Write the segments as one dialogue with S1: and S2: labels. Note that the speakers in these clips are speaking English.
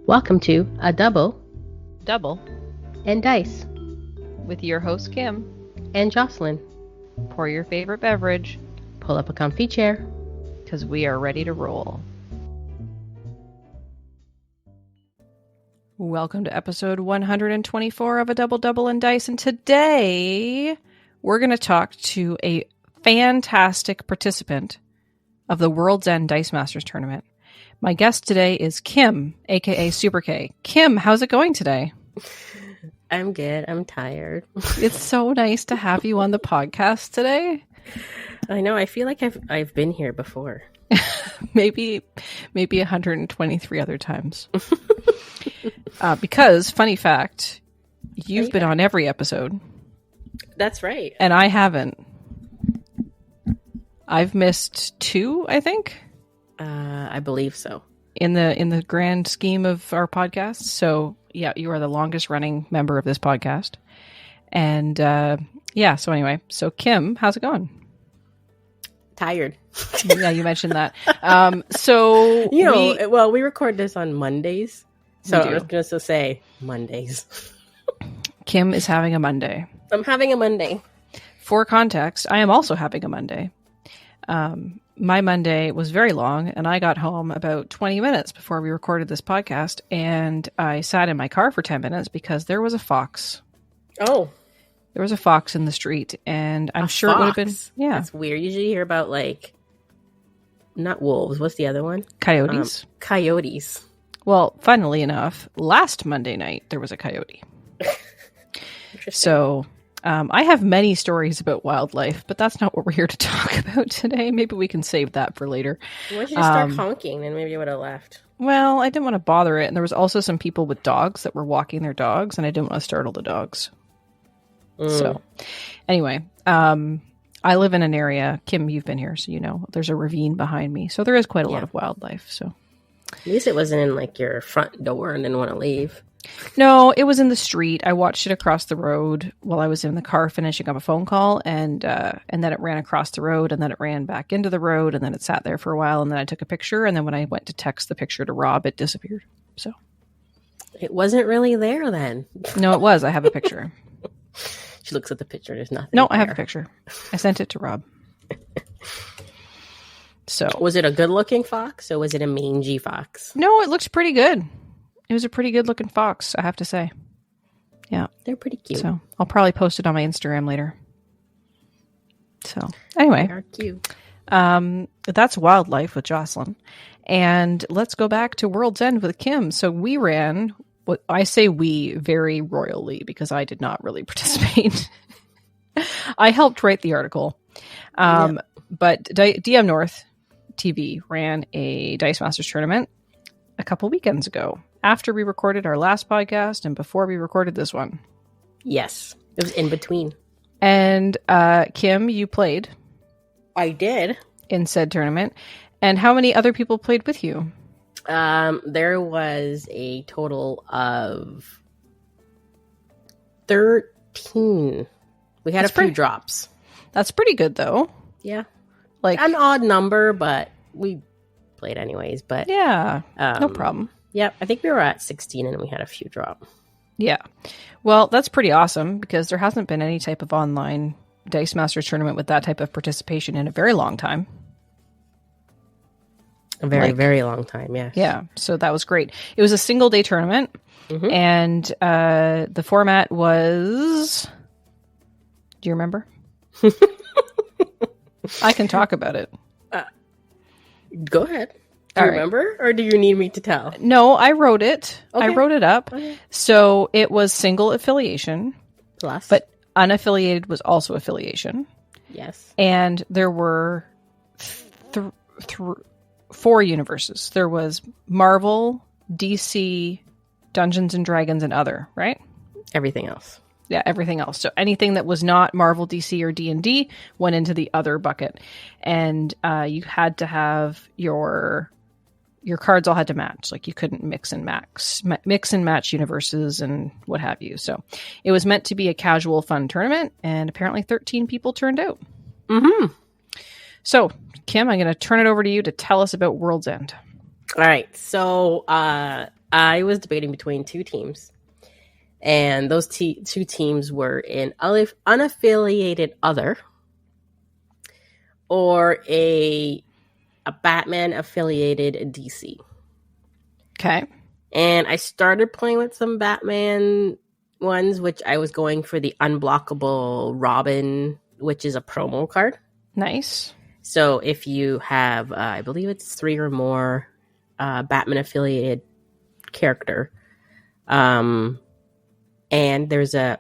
S1: Welcome to A Double
S2: and
S1: Dice
S2: with your host Kim.
S1: and Jocelyn.
S2: Pour your favorite beverage,
S1: Pull up a comfy chair.
S2: because we are ready to roll. Welcome to episode 124 of A Double and Dice, and today we're going to talk to a fantastic participant of the World's End Dice Masters Tournament. My guest today is Kim, aka Super K. Kim, how's it going today?
S1: I'm good. I'm tired.
S2: It's so nice to have you on the podcast today.
S1: I know. I feel like I've been here before.
S2: maybe 123 other times. Because, funny fact, you've been on every episode.
S1: That's right.
S2: And I haven't. I've missed 2, I think.
S1: I believe so.
S2: In the grand scheme of our podcast. So, yeah, you are the longest running member of this podcast. And, so anyway. So, Kim, how's it going?
S1: Tired.
S2: Yeah, you mentioned that. So,
S1: we record this on Mondays. So I was going to say Mondays.
S2: Kim is having a Monday.
S1: I'm having a Monday.
S2: For context, I am also having a Monday. My Monday was very long, and I got home about 20 minutes before we recorded this podcast, and I sat in my car for 10 minutes because there was a fox.
S1: Oh.
S2: There was a fox in the street, and I'm sure it would have been... Yeah.
S1: That's weird. Usually you hear about, not wolves. What's the other one?
S2: Coyotes.
S1: Coyotes.
S2: Well, funnily enough, last Monday night, there was a coyote. So... I have many stories about wildlife, but that's not what we're here to talk about today. Maybe we can save that for later.
S1: Why don't you just start honking, and maybe you would have left.
S2: Well, I didn't want to bother it, and there was also some people with dogs that were walking their dogs, and I didn't want to startle the dogs. So, anyway, I live in an area, Kim, you've been here, so you know, there's a ravine behind me, so there is quite a lot of wildlife, so.
S1: At least it wasn't in, your front door and didn't want to leave.
S2: No, it was in the street. I watched it across the road while I was in the car finishing up a phone call, and then it ran across the road, and then it ran back into the road, and then it sat there for a while, and then I took a picture, and then when I went to text the picture to Rob, it disappeared. So
S1: it wasn't really there then.
S2: No, it was. I have a picture.
S1: She looks at the picture. There's nothing.
S2: No,
S1: there.
S2: I have a picture. I sent it to Rob. So
S1: was it a good-looking fox, or was it a mangy fox?
S2: No, it looked pretty good. It was a pretty good looking fox, I have to say. Yeah.
S1: They're pretty cute.
S2: So I'll probably post it on my Instagram later. So anyway.
S1: They are cute.
S2: That's wildlife with Jocelyn. And let's go back to World's End with Kim. So we ran, what I say we very royally because I did not really participate. I helped write the article. But dmNorthTV ran a Dice Masters tournament a couple weekends ago, after we recorded our last podcast and before we recorded this one.
S1: Yes. It was in between.
S2: And Kim, you played.
S1: I did.
S2: In said tournament. And how many other people played with you?
S1: There was a total of 13. We had a few drops.
S2: That's pretty good, though.
S1: Yeah. An odd number, but we played anyways. But
S2: yeah, no problem.
S1: Yeah, I think we were at 16 and we had a few drop.
S2: Yeah. Well, that's pretty awesome because there hasn't been any type of online Dice Masters tournament with that type of participation in a very long time.
S1: A very, very long time, yes.
S2: Yeah, so that was great. It was a single day tournament, and the format was... Do you remember? I can talk about it.
S1: Go ahead. Do you remember, or do you need me to tell?
S2: No, I wrote it.
S1: Okay.
S2: I wrote it up. Okay. So it was single affiliation.
S1: Plus.
S2: But unaffiliated was also affiliation.
S1: Yes.
S2: And there were 4 universes. There was Marvel, DC, Dungeons and Dragons, and other, right?
S1: Everything else.
S2: Yeah, everything else. So anything that was not Marvel, DC, or D&D went into the other bucket. And you had to have your cards all had to match. Like you couldn't mix and match universes and what have you. So it was meant to be a casual, fun tournament, and apparently 13 people turned out.
S1: Mm-hmm.
S2: So, Kim, I'm going to turn it over to you to tell us about World's End.
S1: All right. So I was debating between two teams. And those two teams were in unaffiliated other or a Batman affiliated DC.
S2: Okay.
S1: And I started playing with some Batman ones, which I was going for the unblockable Robin, which is a promo card.
S2: Nice.
S1: So if you have, I believe it's 3 or more Batman affiliated character, and there's a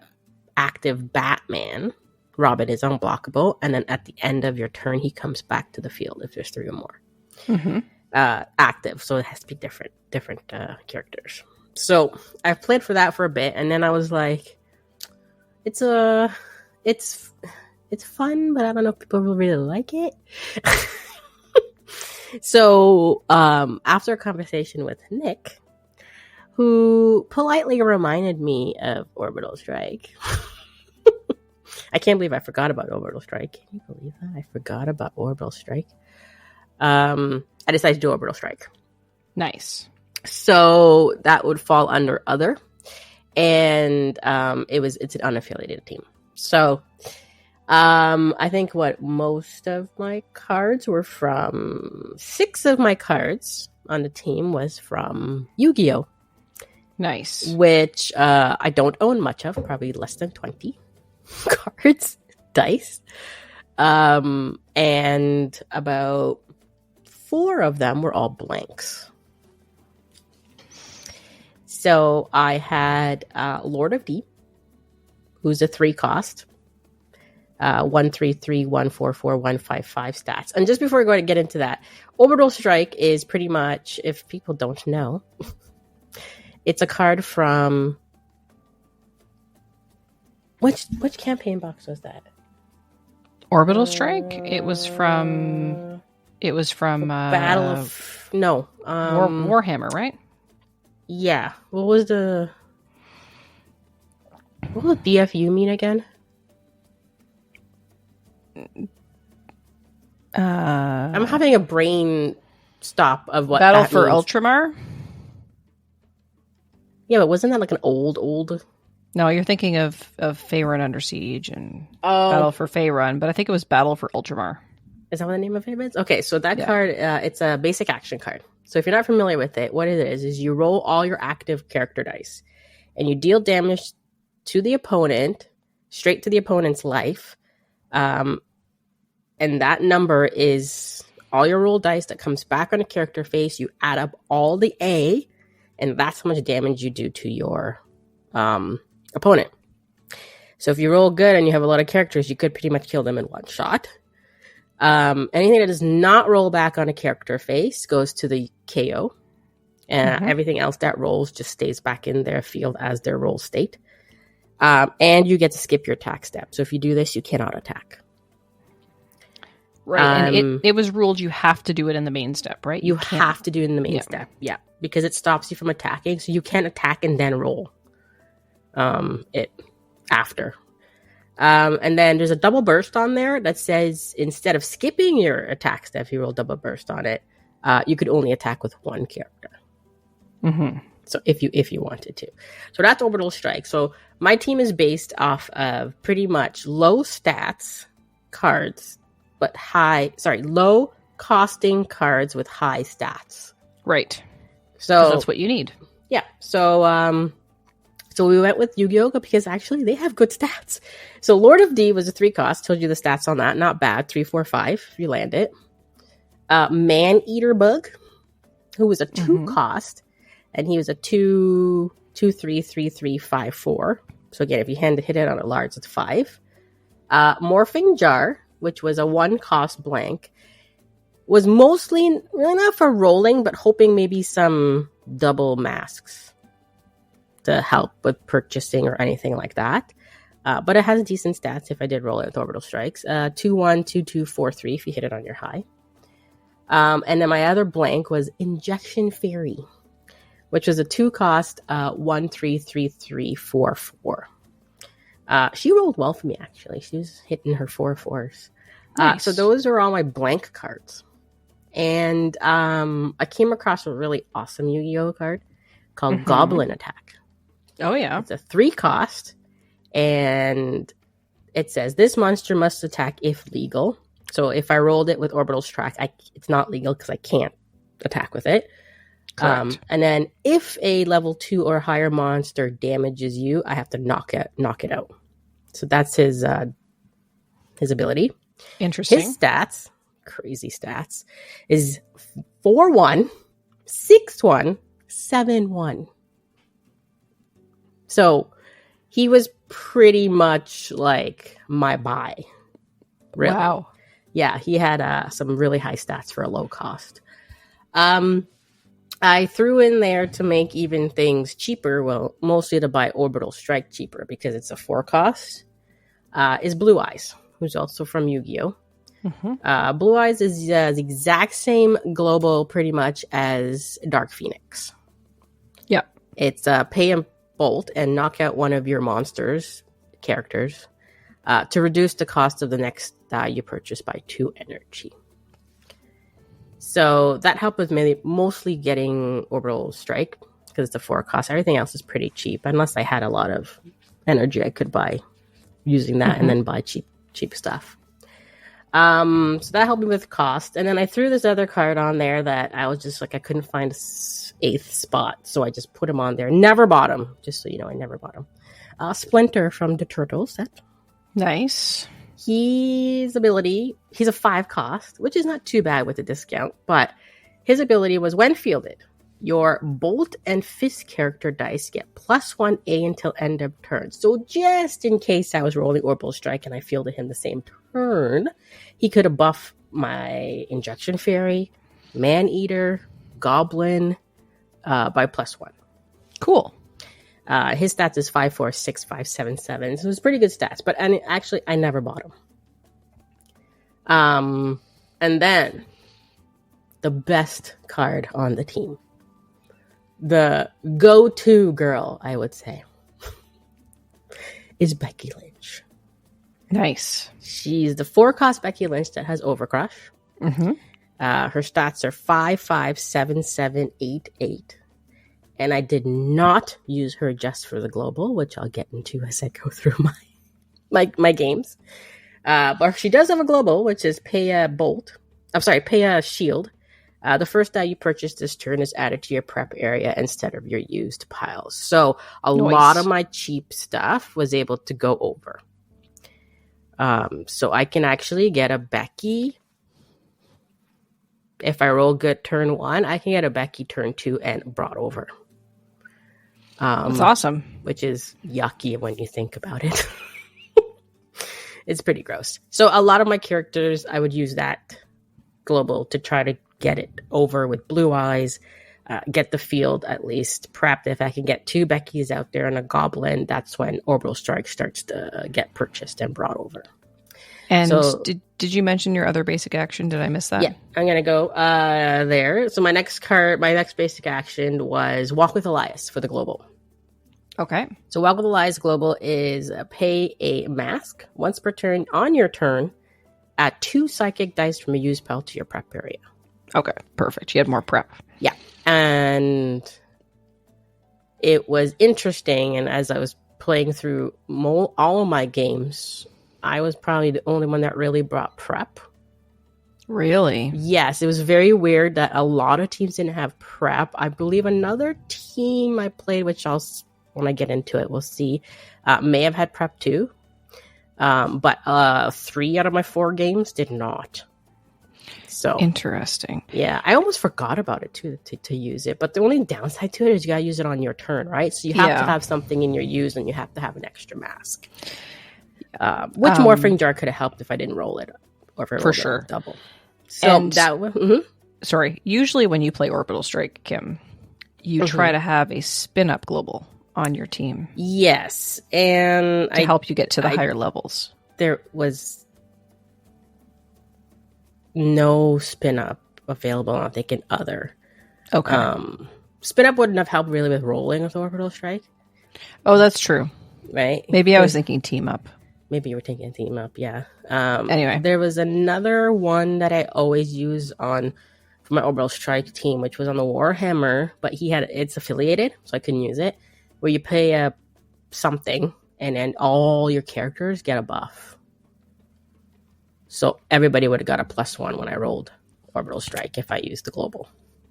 S1: active Batman, Robin is unblockable, and then at the end of your turn, he comes back to the field if there's 3 or more.
S2: Mm-hmm.
S1: Active, so it has to be different characters. So I've played for that for a bit, and then I was like, it's fun, but I don't know if people will really like it. So after a conversation with Nick, who politely reminded me of Orbital Strike. I can't believe I forgot about Orbital Strike. Can you believe that? I forgot about Orbital Strike. I decided to do Orbital Strike.
S2: Nice.
S1: So that would fall under other. And it's an unaffiliated team. So I think most of my cards were from 6 of my cards on the team was from Yu-Gi-Oh!
S2: Nice.
S1: Which I don't own much of, probably less than 20 cards, dice. And about 4 of them were all blanks. So I had Lord of D, who's a 3 cost. 133, 144, 155 stats. And just before we go to get into that, Orbital Strike is pretty much, if people don't know, it's a card from which campaign box was that?
S2: Orbital Strike? It was from
S1: Battle of
S2: Warhammer, right?
S1: Yeah. What was DFU mean again? I'm having a brain stop of what
S2: Battle
S1: that
S2: for
S1: means.
S2: Ultramar?
S1: Yeah, but wasn't that like an old?
S2: No, you're thinking of Faerun Under Siege and Battle for Faerun, but I think it was Battle for Ultramar.
S1: Is that what the name of it is? Okay, so that card, it's a basic action card. So if you're not familiar with it, what it is you roll all your active character dice, and you deal damage to the opponent, straight to the opponent's life, and that number is all your roll dice that comes back on a character face. You add up all the A, and that's how much damage you do to your opponent. So if you roll good and you have a lot of characters, you could pretty much kill them in one shot. Anything that does not roll back on a character face goes to the KO. And everything else that rolls just stays back in their field as their roll state. And you get to skip your attack step. So if you do this, you cannot attack.
S2: Right, and it was ruled you have to do it in the main step, right?
S1: You have to do it in the main step, yeah. Because it stops you from attacking, so you can't attack and then roll it after. And then there's a double burst on there that says instead of skipping your attack step, if you roll double burst on it, you could only attack with one character.
S2: Mm-hmm.
S1: So if you wanted to. So that's Orbital Strike. So my team is based off of pretty much low stats cards, but low costing cards with high stats.
S2: Right.
S1: So
S2: that's what you need.
S1: Yeah. So so we went with Yu-Gi-Oh! Because actually they have good stats. So Lord of D was a 3 cost. Told you the stats on that. Not bad. 3, 4, 5 if you land it. Man-Eater Bug, who was a 2 cost. And he was a 2, 3, 3, 3, 5, 4. So again, if you hit it on a large, it's 5. Morphing Jar, which was a 1 cost blank, was mostly really not for rolling, but hoping maybe some double masks to help with purchasing or anything like that. But it has decent stats if I did roll it with Orbital Strikes. 2, 1, 2, 2, 4, 3 if you hit it on your high. And then my other blank was Injection Fairy, which was a 2 cost, 1, 3, 3, 3, 4, 4. She rolled well for me, actually. She was hitting her 4/4s. Nice. So those are all my blank cards. And I came across a really awesome Yu-Gi-Oh card called Goblin Attack.
S2: Oh, yeah.
S1: It's a 3 cost, and it says this monster must attack if legal. So if I rolled it with Orbital Strike, it's not legal because I can't attack with it.
S2: Correct.
S1: And then if a level 2 or higher monster damages you, I have to knock it out. So that's his ability.
S2: Interesting.
S1: His stats, crazy stats, is 4-1, 6-1, 7-1. So he was pretty much like my buy. Really.
S2: Wow.
S1: Yeah, he had some really high stats for a low cost. I threw in there to make even things cheaper, well, mostly to buy Orbital Strike cheaper because it's a 4 cost, is Blue Eyes, who's also from Yu-Gi-Oh! Blue Eyes is the exact same global pretty much as Dark Phoenix.
S2: Yep.
S1: It's pay and bolt and knock out one of your characters, to reduce the cost of the next you purchase by 2 energy. So that helped with mostly getting Orbital Strike because it's a 4 cost. Everything else is pretty cheap unless I had a lot of energy I could buy using that and then buy cheap stuff. So that helped me with cost. And then I threw this other card on there that I was just like, I couldn't find a 8th spot. So I just put him on there. Never bought him. Just so you know, I never bought him. Splinter from the Turtle set.
S2: Nice.
S1: His ability, he's a 5 cost, which is not too bad with a discount, but his ability was when fielded, your Bolt and Fist character dice get +1A until end of turn. So just in case I was rolling Orbital Strike and I fielded him the same turn, he could have buffed my Injection Fairy, Man-Eater, Goblin by +1.
S2: Cool.
S1: His stats is 5-4, 6-5, 7-7. So it's pretty good stats. But actually, I never bought him. And then the best card on the team, the go-to girl, I would say, is Becky Lynch.
S2: Nice.
S1: She's the 4 cost Becky Lynch that has Overcrush. Her stats are 5-5, 7-7, 8-8. And I did not use her just for the global, which I'll get into as I go through my games. But she does have a global, which is pay a shield. The first die you purchase this turn is added to your prep area instead of your used piles. So a lot of my cheap stuff was able to go over. So I can actually get a Becky. If I roll good turn 1, I can get a Becky turn 2 and brought over.
S2: That's awesome.
S1: Which is yucky when you think about it. It's pretty gross. So a lot of my characters, I would use that global to try to get it over with Blue Eyes, get the field at least prepped. If I can get 2 Beckys out there and a Goblin, that's when Orbital Strike starts to get purchased and brought over.
S2: And so, did you mention your other basic action? Did I miss that?
S1: Yeah, I'm going to go there. So my next basic action was Walk with Elias for the global.
S2: Okay.
S1: So Walk with Elias global is pay a mask once per turn. On your turn, add 2 psychic dice from a used pile to your prep area.
S2: Okay, perfect. You had more prep.
S1: Yeah. And it was interesting. And as I was playing through all of my games, I was probably the only one that really brought prep.
S2: Really?
S1: Yes, it was very weird that a lot of teams didn't have prep. I believe another team I played, which when I get into it, we'll see, may have had prep too. But 3 out of my 4 games did not. So
S2: interesting.
S1: Yeah, I almost forgot about it too, to use it. But the only downside to it is you gotta use it on your turn, right? So you have to have something in your use, and you have to have an extra mask. Which Morphing Jar could have helped if I didn't roll it, or if I rolled it double. So
S2: sorry. Usually when you play Orbital Strike, Kim, you try to have a spin-up global on your team.
S1: Yes, and
S2: to help you get to the higher levels.
S1: There was no spin-up available, I think, in other.
S2: Okay.
S1: Spin-up wouldn't have helped really with rolling with Orbital Strike.
S2: Oh, that's true.
S1: Right?
S2: Maybe I was thinking team up.
S1: Maybe you were thinking team up, yeah.
S2: Anyway.
S1: There was another one that I always use on for my Orbital Strike team, which was on the Warhammer, but it's affiliated, so I couldn't use it, where you pay something, and then all your characters get a buff. So everybody would have got a +1 when I rolled Orbital Strike if I used the global.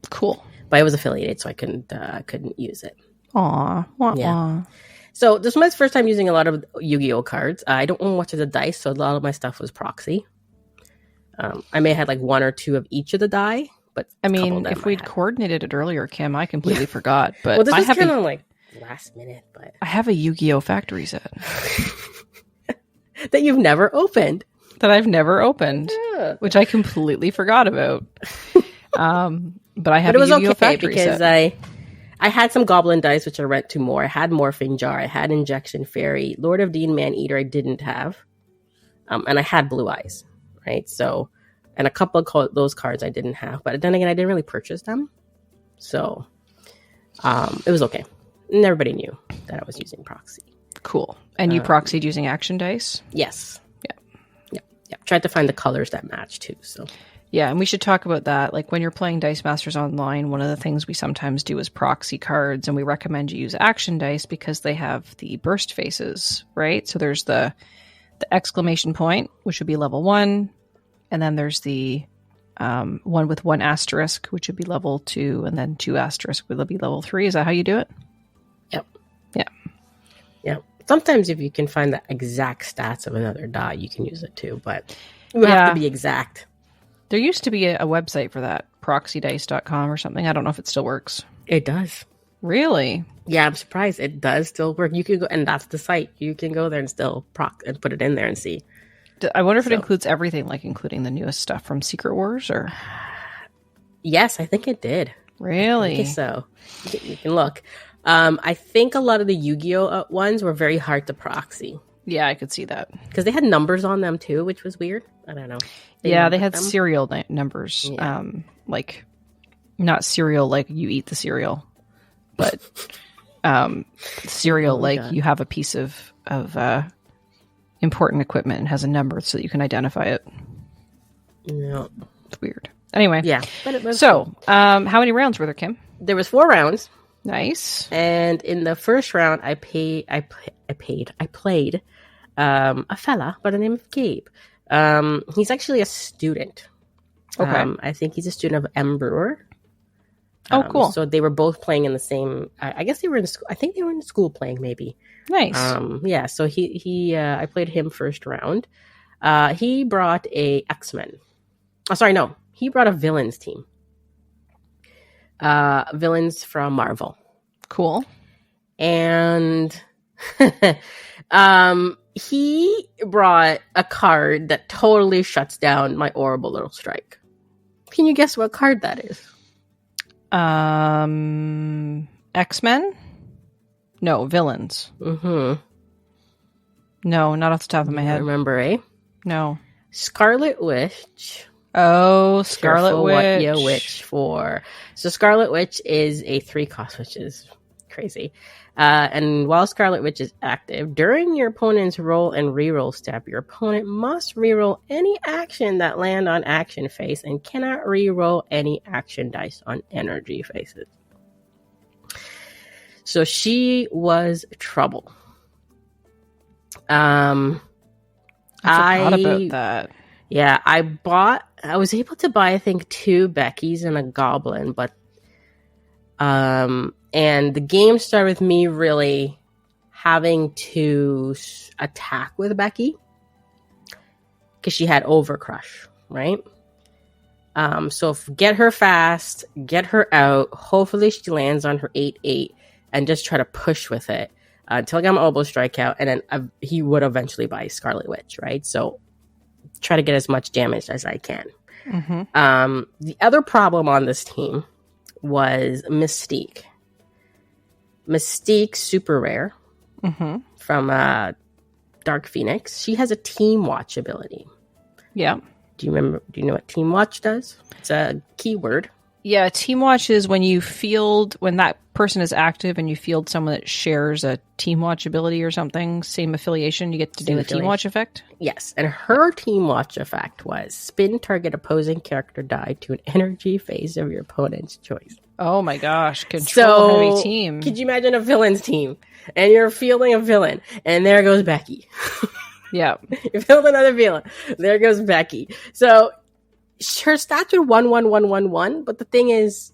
S2: Cool.
S1: But I was affiliated, so I couldn't use it.
S2: Aw. Wah,
S1: Yeah.
S2: wah.
S1: So this was my first time using a lot of Yu-Gi-Oh cards. I don't own much of the dice, so a lot of my stuff was proxy. I may have had like 1 or 2 of each of the die, but
S2: I mean, if we'd coordinated it earlier, Kim, I completely forgot. But
S1: well, this
S2: I
S1: was
S2: have
S1: kind of like last minute, but
S2: I have a Yu-Gi-Oh factory set
S1: that you've never opened.
S2: that I've never opened,
S1: Yeah.
S2: which I completely forgot about. But I have
S1: But it was
S2: a Yu-Gi-Oh
S1: okay
S2: factory
S1: because
S2: set.
S1: I had some Goblin dice, which I rent to more. I had Morphing Jar. I had Injection Fairy. Lord of Dean Man Eater I didn't have. And I had Blue Eyes, right? So, and a couple of those cards I didn't have. But then again, I didn't really purchase them. So, it was okay. And everybody knew that I was using proxy.
S2: Cool. And you proxied using action dice?
S1: Yes.
S2: Yeah.
S1: Yeah. Tried to find the colors that match too. So,
S2: Yeah, and we should talk about that. Like when you're playing Dice Masters online, one of the things we sometimes do is proxy cards, and we recommend you use action dice because they have the burst faces, right? So there's the exclamation point, which would be level 1, and then there's the one with 1 asterisk, which would be level 2, and then 2 asterisk would be level 3. Is that how you do it?
S1: Yep.
S2: Yeah.
S1: Yeah. Sometimes if you can find the exact stats of another die, you can use it too, but you have to be exact.
S2: There used to be a website for that, proxydice.com or something. I don't know if it still works.
S1: It does.
S2: Really?
S1: Yeah, I'm surprised. It does still work. You can go, and that's the site. You can go there and still and put it in there and see.
S2: I wonder if it includes everything, like including the newest stuff from Secret Wars, or...
S1: Yes, I think it did.
S2: Really?
S1: I think so. You can look. I think a lot of the Yu-Gi-Oh ones were very hard to proxy.
S2: Yeah, I could see that.
S1: Because they had numbers on them too, which was weird. I don't know.
S2: They had them. Serial numbers. Yeah. Like, not cereal like you eat the cereal, but cereal like you have a piece of important equipment and has a number so that you can identify it.
S1: No.
S2: It's weird. Anyway.
S1: Yeah. But it was
S2: so, how many rounds were there, Kim?
S1: There was 4 rounds.
S2: Nice.
S1: And in the first round, I played a fella by the name of Gabe. He's actually a student.
S2: Okay.
S1: I think he's a student of M. Brewer.
S2: Oh, cool.
S1: So they were both playing in the same. I guess they were in school. I think they were in school playing, maybe.
S2: Nice.
S1: Yeah. So I played him first round. He brought a X-Men. Oh, sorry, no. He brought a villains team. Villains from Marvel.
S2: Cool.
S1: And he brought a card that totally shuts down my Orbital Strike. Can you guess what card that is?
S2: X-Men? No, villains.
S1: Mm-hmm.
S2: No, not off the top of my head.
S1: Remember, eh?
S2: No.
S1: Scarlet Witch.
S2: Oh, Scarlet Witch.
S1: What you wish for. So Scarlet Witch is a 3-cost, which is crazy. And while Scarlet Witch is active, during your opponent's roll and reroll step, your opponent must reroll any action that land on action phase and cannot reroll any action dice on energy phases. So she was trouble.
S2: I forgot about that.
S1: Yeah, I was able to buy, I think, 2 Beckys and a Goblin, but and the game started with me really having to attack with Becky because she had Overcrush, right? So get her fast, get her out. Hopefully she lands on her 8/8 and just try to push with it until I got my Orbital Strike out, and then he would eventually buy Scarlet Witch, right? So try to get as much damage as I can.
S2: Mm-hmm.
S1: The other problem on this team was Mystique. Mystique, super rare, from Dark Phoenix. She has a Team Watch ability.
S2: Yeah.
S1: Do you know what Team Watch does? It's a keyword.
S2: Yeah, team watch is when you field, when that person is active and you field someone that shares a team watch ability or something, same affiliation, you get to do the team watch effect.
S1: Yes, and her team watch effect was spin target opposing character die to an energy phase of your opponent's choice.
S2: Oh my gosh, control heavy
S1: So,
S2: team.
S1: could you imagine a villain's team? And you're fielding a villain, and there goes Becky.
S2: Yeah.
S1: You field another villain. There goes Becky. So her stats are 1-1-1-1-1, but the thing is,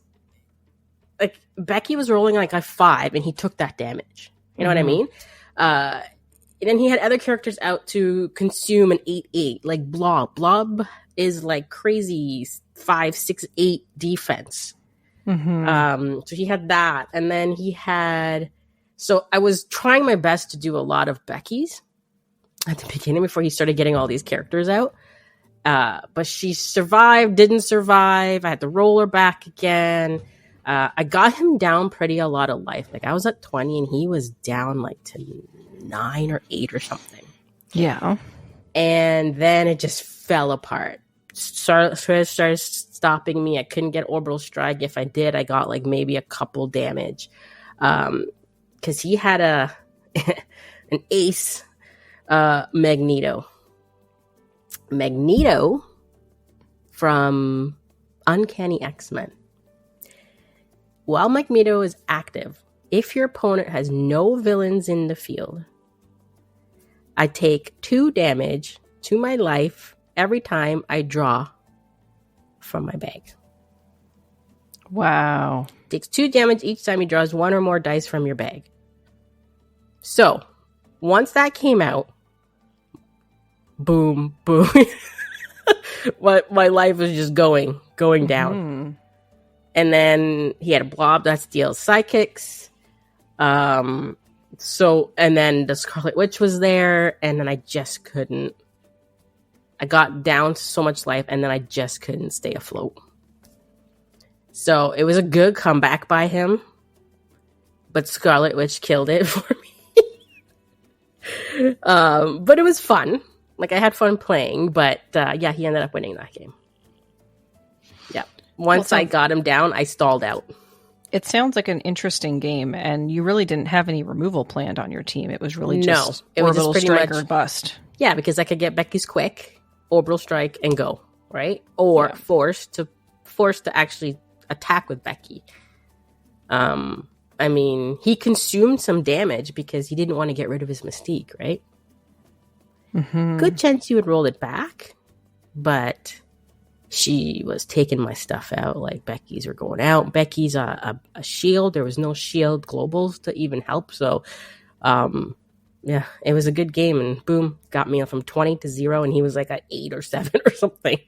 S1: like, Becky was rolling like a 5, and he took that damage. You know what I mean? And then he had other characters out to consume an 8-8, like Blob. Blob is like crazy 5-6-8 defense. So he had that, and then he had. So I was trying my best to do a lot of Becky's at the beginning before he started getting all these characters out. But she survived, didn't survive. I had to roll her back again. I got him down pretty a lot of life. Like I was at 20 and he was down like to 9 or 8 or something.
S2: Yeah.
S1: And then it just fell apart. Started stopping me. I couldn't get orbital strike. If I did, I got like maybe a couple damage. Because he had an ace Magneto. Magneto from Uncanny X-Men. While Magneto is active, if your opponent has no villains in the field, I take 2 damage to my life every time I draw from my bag.
S2: Wow.
S1: Takes 2 damage each time he draws 1 or more dice from your bag. So, once that came out, boom, boom. My life was just going down. And then he had a Blob that steals psychics. So, and then the Scarlet Witch was there, and then I just couldn't. I got down to so much life, and then I just couldn't stay afloat. So it was a good comeback by him, but Scarlet Witch killed it for me. But it was fun. Like, I had fun playing, but yeah, he ended up winning that game. Yeah. Once I got him down, I stalled out.
S2: It sounds like an interesting game, and you really didn't have any removal planned on your team. It was really just orbital strike or bust.
S1: Yeah, because I could get Becky's quick, orbital strike, and go, right? Or force to actually attack with Becky. I mean, he consumed some damage because he didn't want to get rid of his mystique, right? Good chance you would roll it back, but she was taking my stuff out. Like, Becky's were going out. Becky's a shield. There was no shield globals to even help. So, yeah, it was a good game. And boom, got me from 20 to 0. And he was like at 8 or 7 or something.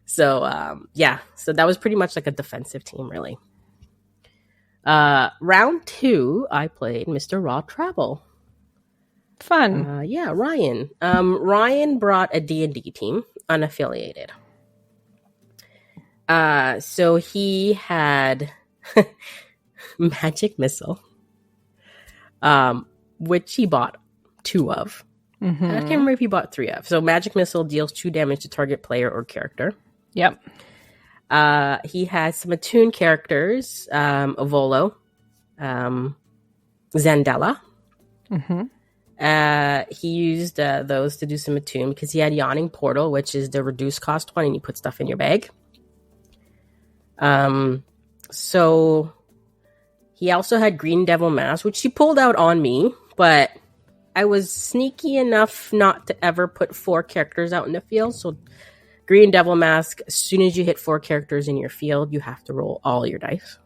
S1: So, yeah. So that was pretty much like a defensive team, really. Round 2, I played Mr. Raw Travel.
S2: Fun.
S1: Yeah, Ryan. Ryan brought a D&D team, unaffiliated. So he had Magic Missile, which he bought 2 of. I can't remember if he bought 3 of. So Magic Missile deals 2 damage to target player or character.
S2: Yep.
S1: He has some attuned characters, Ovolo, Zandela. He used those to do some attune because he had Yawning Portal, which is the reduced cost one, and you put stuff in your bag. So he also had Green Devil Mask, which he pulled out on me, but I was sneaky enough not to ever put 4 characters out in the field. So Green Devil Mask, as soon as you hit 4 characters in your field, you have to roll all your dice.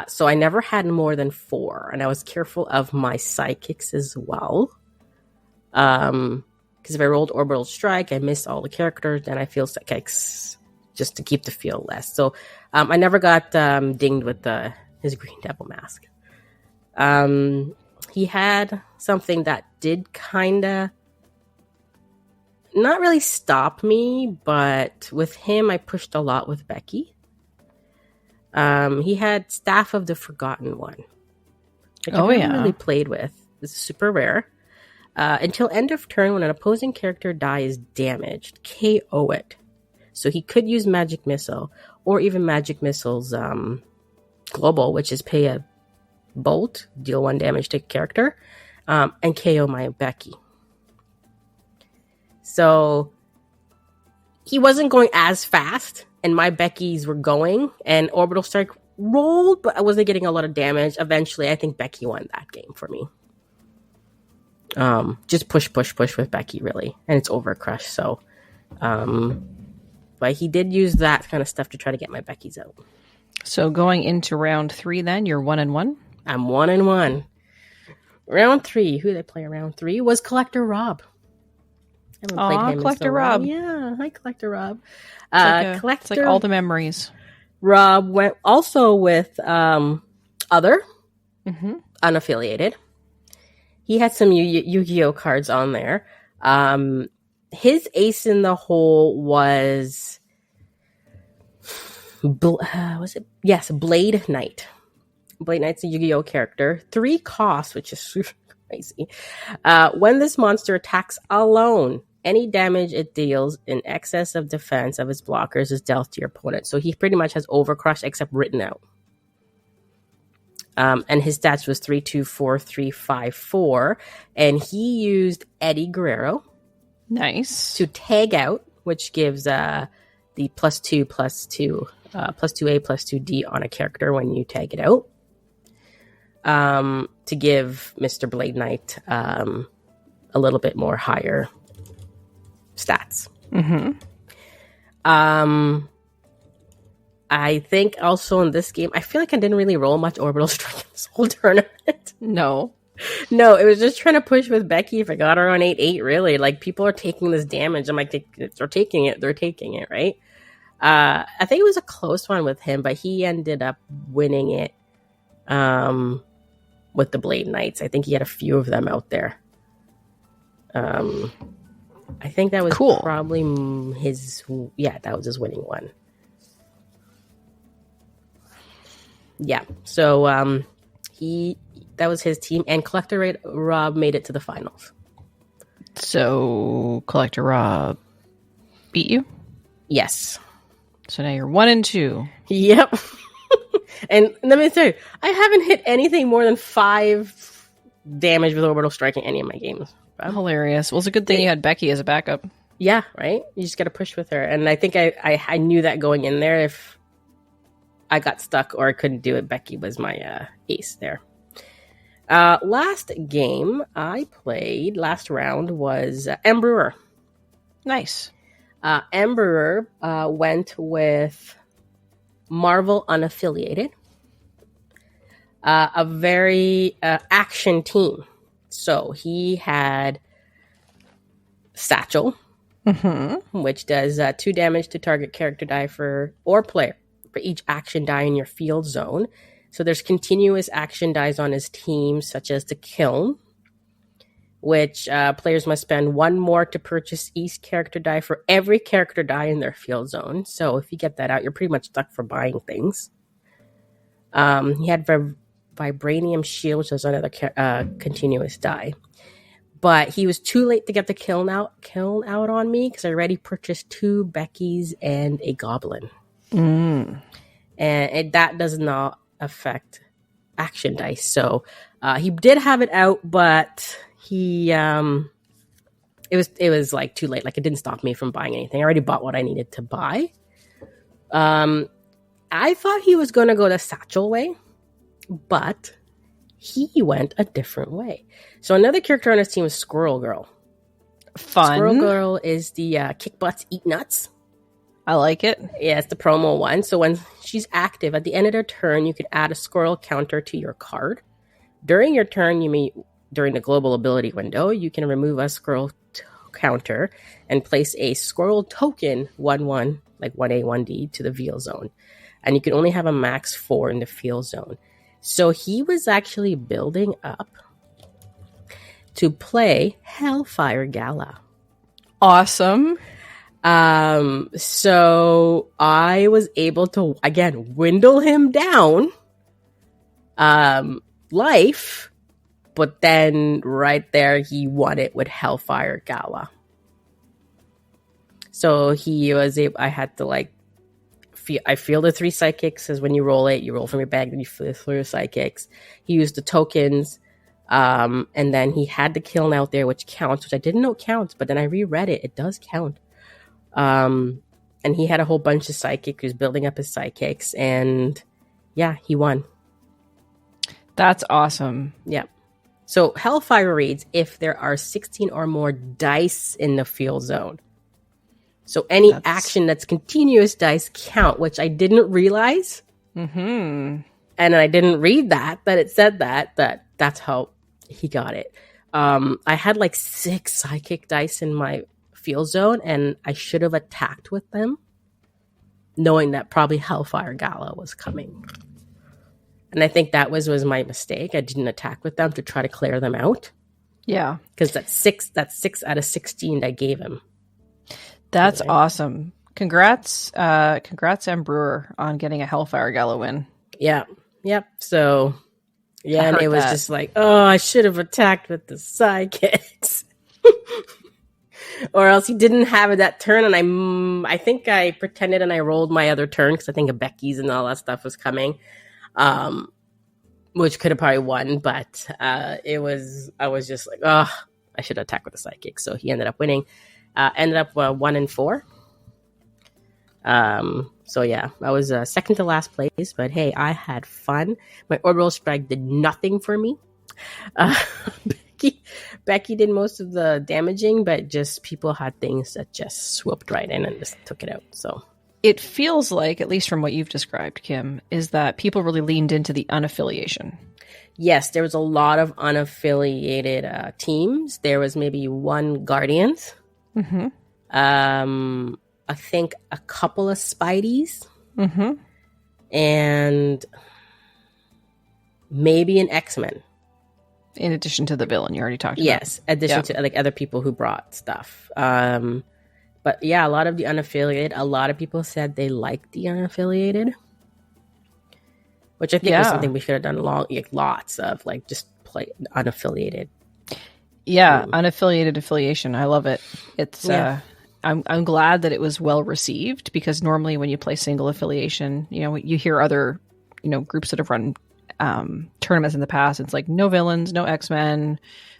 S1: So I never had more than 4, and I was careful of my psychics as well. Because if I rolled Orbital Strike, I missed all the characters, then I feel psychics just to keep the field less. So I never got dinged with his Green Devil Mask. He had something that did kind of not really stop me, but with him, I pushed a lot with Becky. He had Staff of the Forgotten One, which I never really played with. It's super rare. Until end of turn, when an opposing character die is damaged, KO it. So he could use Magic Missile or even Magic Missile's global, which is pay a bolt, deal 1 damage to character, and KO my Becky. So he wasn't going as fast, and my Beckies were going, and Orbital Strike rolled, but I wasn't getting a lot of damage. Eventually, I think Becky won that game for me. Just push with Becky, really, and it's over Crush. So, but he did use that kind of stuff to try to get my Beckies out.
S2: So going into round 3, then you're 1-1.
S1: I'm 1-1. Round 3. Who did I play? Round 3 was Collector Rob. I haven't played him
S2: Collector Rob.
S1: Yeah, hi Collector Rob.
S2: It's like all the memories.
S1: Rob went also with other unaffiliated. He had some Yu-Gi-Oh cards on there. His ace in the hole was Blade Knight. Blade Knight's a Yu-Gi-Oh character. 3 costs, which is super crazy. When this monster attacks alone, any damage it deals in excess of defense of its blockers is dealt to your opponent. So he pretty much has Overcrush except written out. And his stats was 3-2-4, 3-5-4. And he used Eddie Guerrero.
S2: Nice.
S1: To tag out, which gives the +2/+2, +2A, +2D on a character when you tag it out. To give Mr. Blade Knight a little bit more higher stats. I think also in this game, I feel like I didn't really roll much Orbital Strike in this whole tournament.
S2: No,
S1: it was just trying to push with Becky. If I got her on 8-8, really, like people are taking this damage. I'm like, they're taking it, right? I think it was a close one with him, but he ended up winning it with the Blade Knights. I think he had a few of them out there. I think that was
S2: cool.
S1: Probably that was his winning one. Yeah, so that was his team, and Collector Rob made it to the finals.
S2: So Collector Rob beat you?
S1: Yes.
S2: So now you're 1-2.
S1: Yep. And let me tell you, I haven't hit anything more than 5 damage with Orbital Strike in any of my games.
S2: Hilarious. Well, it's a good thing you had Becky as a backup.
S1: Yeah, right? You just got to push with her. And I think I knew that going in there. If I got stuck or I couldn't do it, Becky was my ace there. Last game I played, last round, was Emperor.
S2: Nice.
S1: Emperor went with Marvel Unaffiliated. A very action team. So he had Satchel, which does 2 damage to target character die or player for each action die in your field zone. So there's continuous action dies on his team, such as the Kiln, which players must spend 1 more to purchase each character die for every character die in their field zone. So if you get that out, you're pretty much stuck for buying things. He had Vibranium Shield, which is another continuous die. But he was too late to get the Kiln out on me because I already purchased 2 Beckies and a Goblin. And that does not affect action dice. So he did have it out, but he it was like too late. Like it didn't stop me from buying anything. I already bought what I needed to buy. I thought he was going to go the Satchel way, but he went a different way. So another character on his team was Squirrel Girl.
S2: Fun.
S1: Squirrel Girl is the Kick Butts Eat Nuts.
S2: I like it.
S1: Yeah, it's the promo one. So when she's active, at the end of her turn, you can add a squirrel counter to your card. During your turn, during the global ability window, you can remove a squirrel counter and place a squirrel token 1/1, like 1A, 1D, to the field zone. And you can only have a max 4 in the field zone. So he was actually building up to play Hellfire Gala.
S2: Awesome.
S1: So I was able to, again, dwindle him down, life, but then right there, he won it with Hellfire Gala. So he was able, I had to like, I feel the 3 psychics, because when you roll it, you roll from your bag, then you feel your psychics. He used the tokens, and then he had the kiln out there, which counts, which I didn't know counts, but then I reread it. It does count. And he had a whole bunch of psychics. He was building up his psychics, and yeah, he won.
S2: That's awesome.
S1: Yeah. So Hellfire reads if there are 16 or more dice in the field zone. So any action that's continuous dice count, which I didn't realize.
S2: Mm-hmm.
S1: And I didn't read that it said that's how he got it. I had like 6 psychic dice in my field zone, and I should have attacked with them, knowing that probably Hellfire Gala was coming. And I think that was my mistake. I didn't attack with them to try to clear them out.
S2: Yeah.
S1: Because that's 6 out of 16 I gave him.
S2: That's awesome. Congrats, M. Brewer, on getting a Hellfire Gala win.
S1: Yeah. Yep. So, yeah, and it was just like, oh, I should have attacked with the psychics. Or else he didn't have it that turn, and I think I pretended and I rolled my other turn, because I think of Becky's and all that stuff was coming. Which could have probably won, but I was just like, oh, I should attack with the psychic. So he ended up winning. Ended up 1-4. So yeah, I was second to last place, but hey, I had fun. My orbital strike did nothing for me. Becky did most of the damaging, but just people had things that just swooped right in and just took it out. So
S2: it feels like, at least from what you've described, Kim, is that people really leaned into the unaffiliation.
S1: Yes, there was a lot of unaffiliated teams. There was maybe 1 Guardians.
S2: Mm-hmm.
S1: I think a couple of Spideys.
S2: Mm-hmm.
S1: And maybe an X-Men.
S2: In addition to the villain you already talked about.
S1: Yes, addition to like other people who brought stuff. But yeah, a lot of the unaffiliated. A lot of people said they liked the unaffiliated, which I think was something we should have done lots of, like just play unaffiliated.
S2: Yeah, unaffiliated affiliation. I love it. It's I'm glad that it was well received, because normally when you play single affiliation, you hear other groups that have run tournaments in the past. It's like no villains, no X-Men,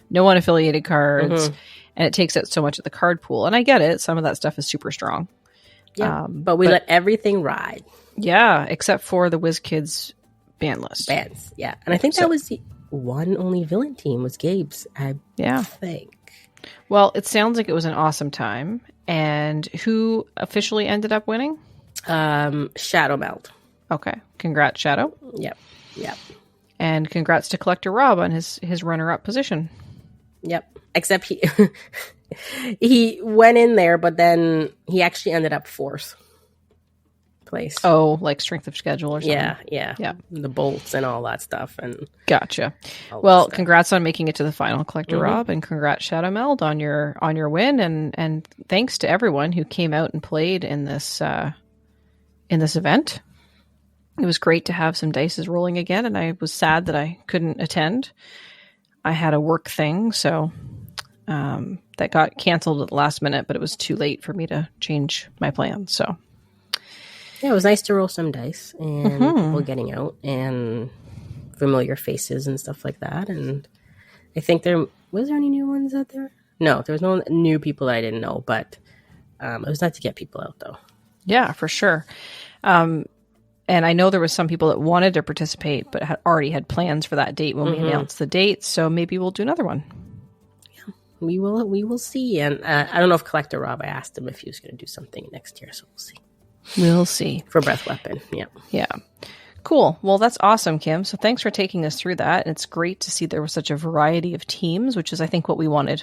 S2: no unaffiliated cards, and it takes out so much of the card pool. And I get it; some of that stuff is super strong.
S1: Yeah, but we let everything ride.
S2: Yeah, except for the WizKids ban list.
S1: Bans, yeah, and I think that was the one only villain team was Gabe's. I think.
S2: Well, it sounds like it was an awesome time. And who officially ended up winning?
S1: Shadow Meld.
S2: Okay, congrats, Shadow.
S1: Yep.
S2: And congrats to Collector Rob on his runner-up position.
S1: Yep. Except he he went in there, but then he actually ended up 4th place.
S2: Oh, like strength of schedule or something?
S1: Yeah. The bolts and all that stuff. And
S2: gotcha. Well, congrats on making it to the final, Collector Rob, and congrats, Shadow Meld, on your win, and thanks to everyone who came out and played in this event. It was great to have some dice rolling again, and I was sad that I couldn't attend. I had a work thing, so that got canceled at the last minute, but it was too late for me to change my plans. So
S1: yeah, it was nice to roll some dice and people getting out and familiar faces and stuff like that. And I think was there any new ones out there? No, there was no new people that I didn't know, but it was nice to get people out though. Yeah,
S2: for sure. And I know there was some people that wanted to participate, but had already had plans for that date when we announced the date. So maybe we'll do another one.
S1: Yeah, we will see. And I don't know if Collector Rob, I asked him if he was going to do something next year. So we'll see.
S2: We'll see.
S1: For Breath Weapon. Yeah.
S2: Yeah. Cool. Well, that's awesome, Kim. So thanks for taking us through that. And it's great to see there was such a variety of teams, which is, I think, what we wanted.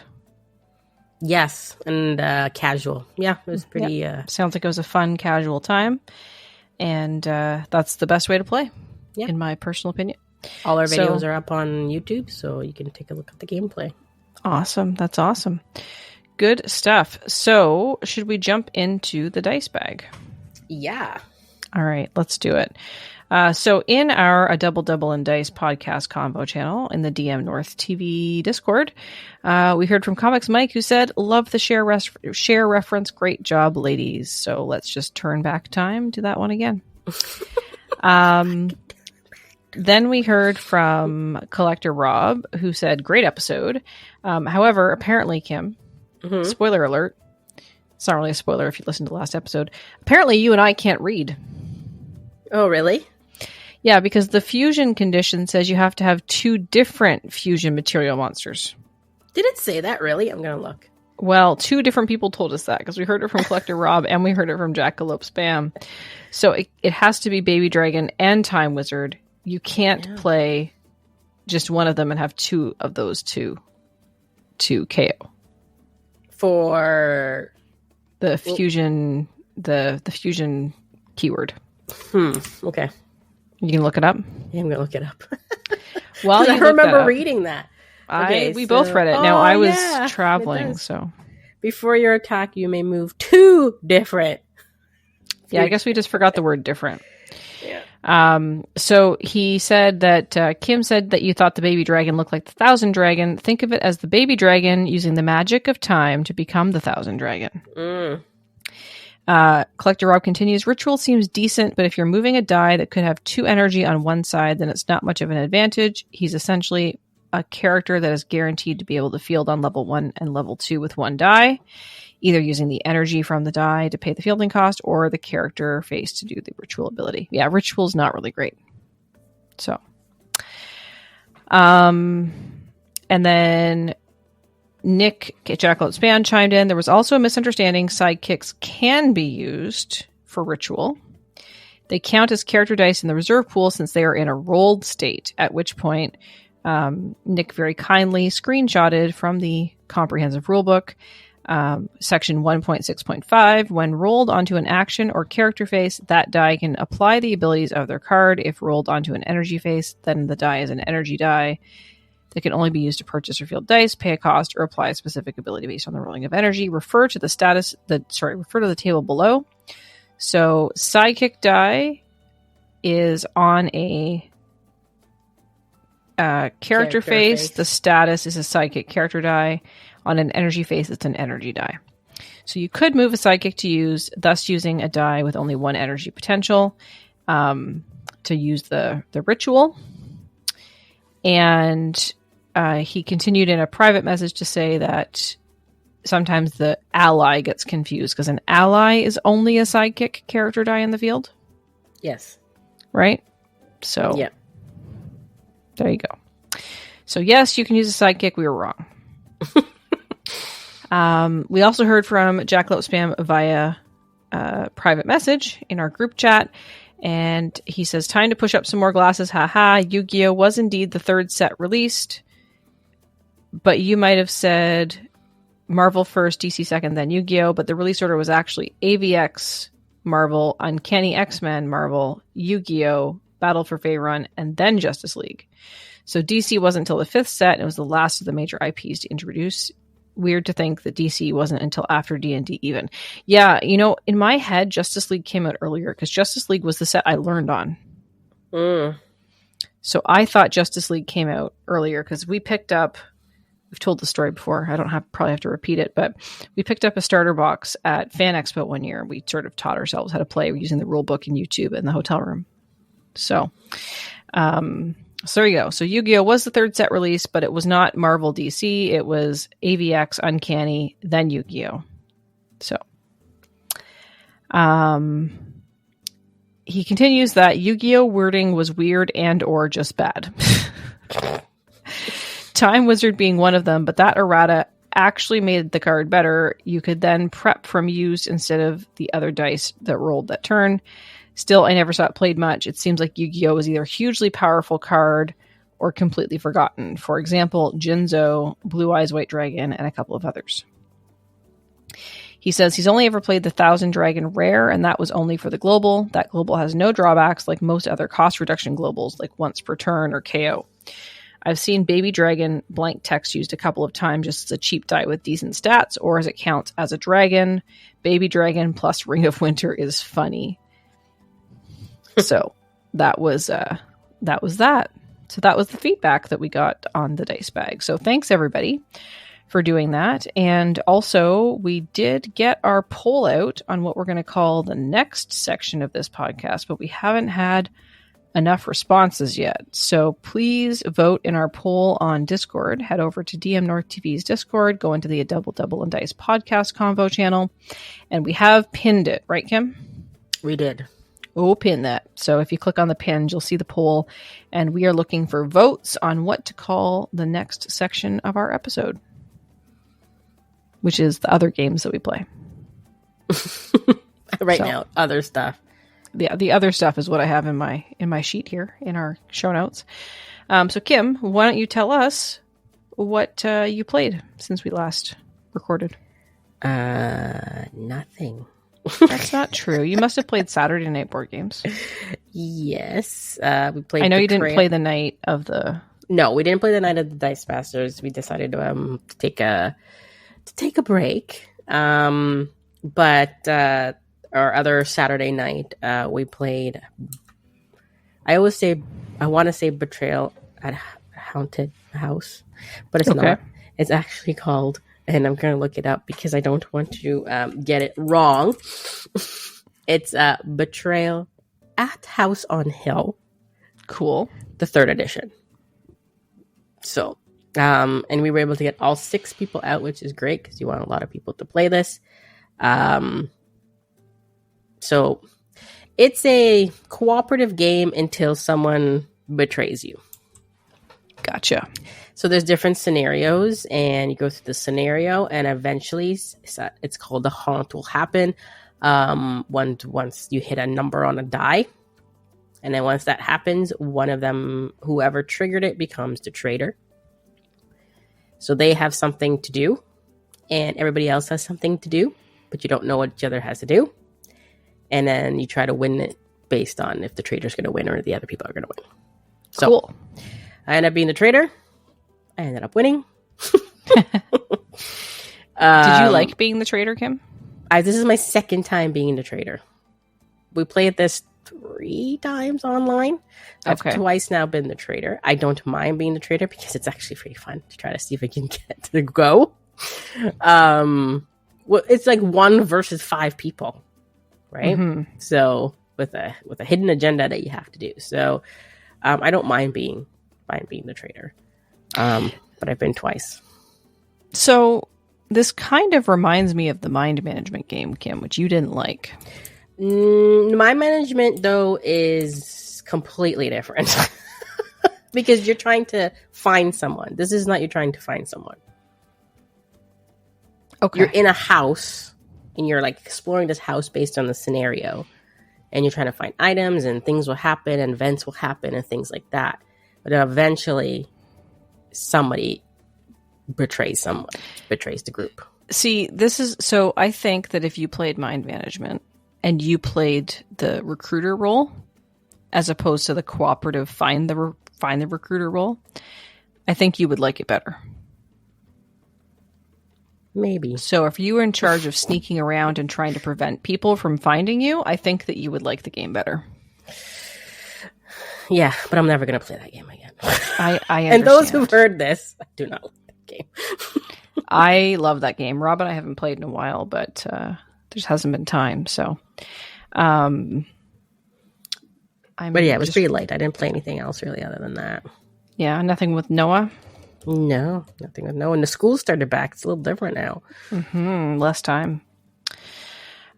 S1: Yes. And casual. Yeah, it was pretty...
S2: Sounds like it was a fun, casual time. And that's the best way to play, in my personal opinion.
S1: All our videos are up on YouTube, so you can take a look at the gameplay.
S2: Awesome. That's awesome. Good stuff. So, should we jump into the dice bag?
S1: Yeah.
S2: All right, let's do it. So in our A Double Double and Dice podcast combo channel in the dmNorthTV Discord, we heard from Comics Mike, who said, love the share reference. Great job, ladies. So let's just turn back time to that one again. Then we heard from Collector Rob, who said, great episode. However, apparently, Kim, spoiler alert. It's not really a spoiler if you listened to the last episode. Apparently, you and I can't read.
S1: Oh, really?
S2: Yeah, because the fusion condition says you have to have 2 different fusion material monsters.
S1: Did it say that, really? I'm going to look.
S2: Well, 2 different people told us that, because we heard it from Collector Rob and we heard it from Jackalope Spam. So it has to be Baby Dragon and Time Wizard. You can't play just one of them and have 2 of those two to KO.
S1: For
S2: the fusion, the fusion keyword.
S1: Okay.
S2: You can look it up?
S1: Yeah, I'm going to look it up.
S2: Well,
S1: I remember reading that.
S2: We both read it. Now, I was traveling, so.
S1: Before your attack, you may move 2 different.
S2: Yeah, I guess we just forgot the word different.
S1: Yeah.
S2: So he said that, Kim said that you thought the baby dragon looked like the Thousand Dragon. Think of it as the baby dragon using the magic of time to become the Thousand Dragon. Collector Rob continues, ritual seems decent, but if you're moving a die that could have 2 energy on one side, then it's not much of an advantage. He's essentially a character that is guaranteed to be able to field on level 1 and level 2 with 1 die, either using the energy from the die to pay the fielding cost or the character face to do the ritual ability. Yeah, ritual's not really great. So, and then Nick Jackalope Span chimed in. There was also a misunderstanding. Sidekicks can be used for ritual. They count as character dice in the reserve pool since they are in a rolled state, at which point Nick very kindly screenshotted from the comprehensive rulebook, section 1.6.5. When rolled onto an action or character face, that die can apply the abilities of their card. If rolled onto an energy face, then the die is an energy die. They can only be used to purchase or field dice, pay a cost, or apply a specific ability based on the rolling of energy. Refer to the table below. So sidekick die is on a character face. The status is a sidekick character die. On an energy face, it's an energy die. So you could move a sidekick to use, thus using a die with only 1 energy potential to use the ritual. And he continued in a private message to say that sometimes the ally gets confused because an ally is only a sidekick character die in the field. Yes. Right? So, yeah. There you go. So, yes, you can use a sidekick. We were wrong. We also heard from Jackalope Spam via private message in our group chat. And he says, time to push up some more glasses. Haha. Yu-Gi-Oh! Was indeed the 3rd set released. But you might have said Marvel first, DC second, then Yu-Gi-Oh! But the release order was actually AVX, Marvel, Uncanny X-Men, Marvel, Yu-Gi-Oh!, Battle for Faerun, and then Justice League. So DC wasn't until the 5th set, and it was the last of the major IPs to introduce. Weird to think that DC wasn't until after D&D even. Yeah, in my head, Justice League came out earlier, because Justice League was the set I learned on. So I thought Justice League came out earlier, because we picked up... We've told the story before. I don't probably have to repeat it, but we picked up a starter box at Fan Expo one year. We sort of taught ourselves how to play using the rule book and YouTube in the hotel room. So there you go. So Yu-Gi-Oh! Was the 3rd set release, but it was not Marvel DC. It was AVX, Uncanny, then Yu-Gi-Oh! So he continues that Yu-Gi-Oh! Wording was weird and or just bad. Time Wizard being one of them, but that errata actually made the card better. You could then prep from used instead of the other dice that rolled that turn. Still, I never saw it played much. It seems like Yu-Gi-Oh! Was either a hugely powerful card or completely forgotten. For example, Jinzo, Blue Eyes White Dragon, and a couple of others. He says he's only ever played the Thousand Dragon Rare, and that was only for the global. That global has no drawbacks like most other cost reduction globals, like once per turn or KO. I've seen Baby Dragon blank text used a couple of times just as a cheap die with decent stats, or as it counts as a dragon. Baby Dragon plus Ring of Winter is funny. So that was that. So that was the feedback that we got on the dice bag. So thanks everybody for doing that. And also we did get our poll out on what we're going to call the next section of this podcast, but we haven't had enough responses yet. So please vote in our poll on Discord. Head over to dmNorthTV's Discord, go into the Double and Dice podcast convo channel, and we have pinned it, right, Kim?
S1: We did.
S2: Oh, pin that. So if you click on the pin, you'll see the poll, and we are looking for votes on what to call the next section of our episode, which is the other games that we play.
S1: Now, other stuff.
S2: The other stuff is what I have in my sheet here in our show notes. So Kim, why don't you tell us what you played since we last recorded?
S1: Nothing.
S2: That's not true. You must have played Saturday night board games.
S1: Yes, we played.
S2: I know you didn't play the night of the.
S1: No, we didn't play the night of the Dice Masters. We decided to take a break. But our other Saturday night, we played. I want to say Betrayal at Haunted House, but it's not. It's actually called. And I'm going to look it up because I don't want to get it wrong. It's Betrayal at House on Hill.
S2: Cool.
S1: The 3rd edition. So, and we were able to get all 6 people out, which is great because you want a lot of people to play this. So, it's a cooperative game until someone betrays you.
S2: Gotcha.
S1: So there's different scenarios, and you go through the scenario, and eventually it's called the haunt will happen. Once you hit a number on a die, and then once that happens, one of them, whoever triggered it, becomes the traitor. So they have something to do, and everybody else has something to do, but you don't know what each other has to do. And then you try to win it based on if the traitor's going to win or the other people are going to win. So
S2: cool.
S1: I ended up being the traitor. I ended up winning.
S2: Did you like being the traitor, Kim?
S1: This is my second time being the traitor. We played this 3 times online. I've twice now been the traitor. I don't mind being the traitor because it's actually pretty fun to try to see if I can get to go. Well, it's like 1 versus 5 people, right? Mm-hmm. So with a hidden agenda that you have to do. So I don't mind being the traitor. But I've been twice.
S2: So this kind of reminds me of the mind management game, Kim, which you didn't like.
S1: My management, though, is completely different. Because you're trying to find someone. This is not you trying to find someone. Okay. You're in a house, and you're like exploring this house based on the scenario. And you're trying to find items, and things will happen, and events will happen, and things like that. But eventually somebody betrays the group. See,
S2: so I think that if you played mind management and you played the recruiter role as opposed to the cooperative find the recruiter role, I think you would like it better.
S1: Maybe.
S2: So if you were in charge of sneaking around and trying to prevent people from finding you, I think that you would like the game better.
S1: Yeah, but I'm never going to play that game again.
S2: I understand.
S1: And those who've heard this, I do not like that game.
S2: I love that game. Rob and I haven't played in a while, but there just hasn't been time. So,
S1: but yeah, it was pretty light. I didn't play anything else really other than that.
S2: Yeah, nothing with Noah?
S1: No, nothing with Noah. And the school started back. It's a little different now.
S2: Mm-hmm, less time.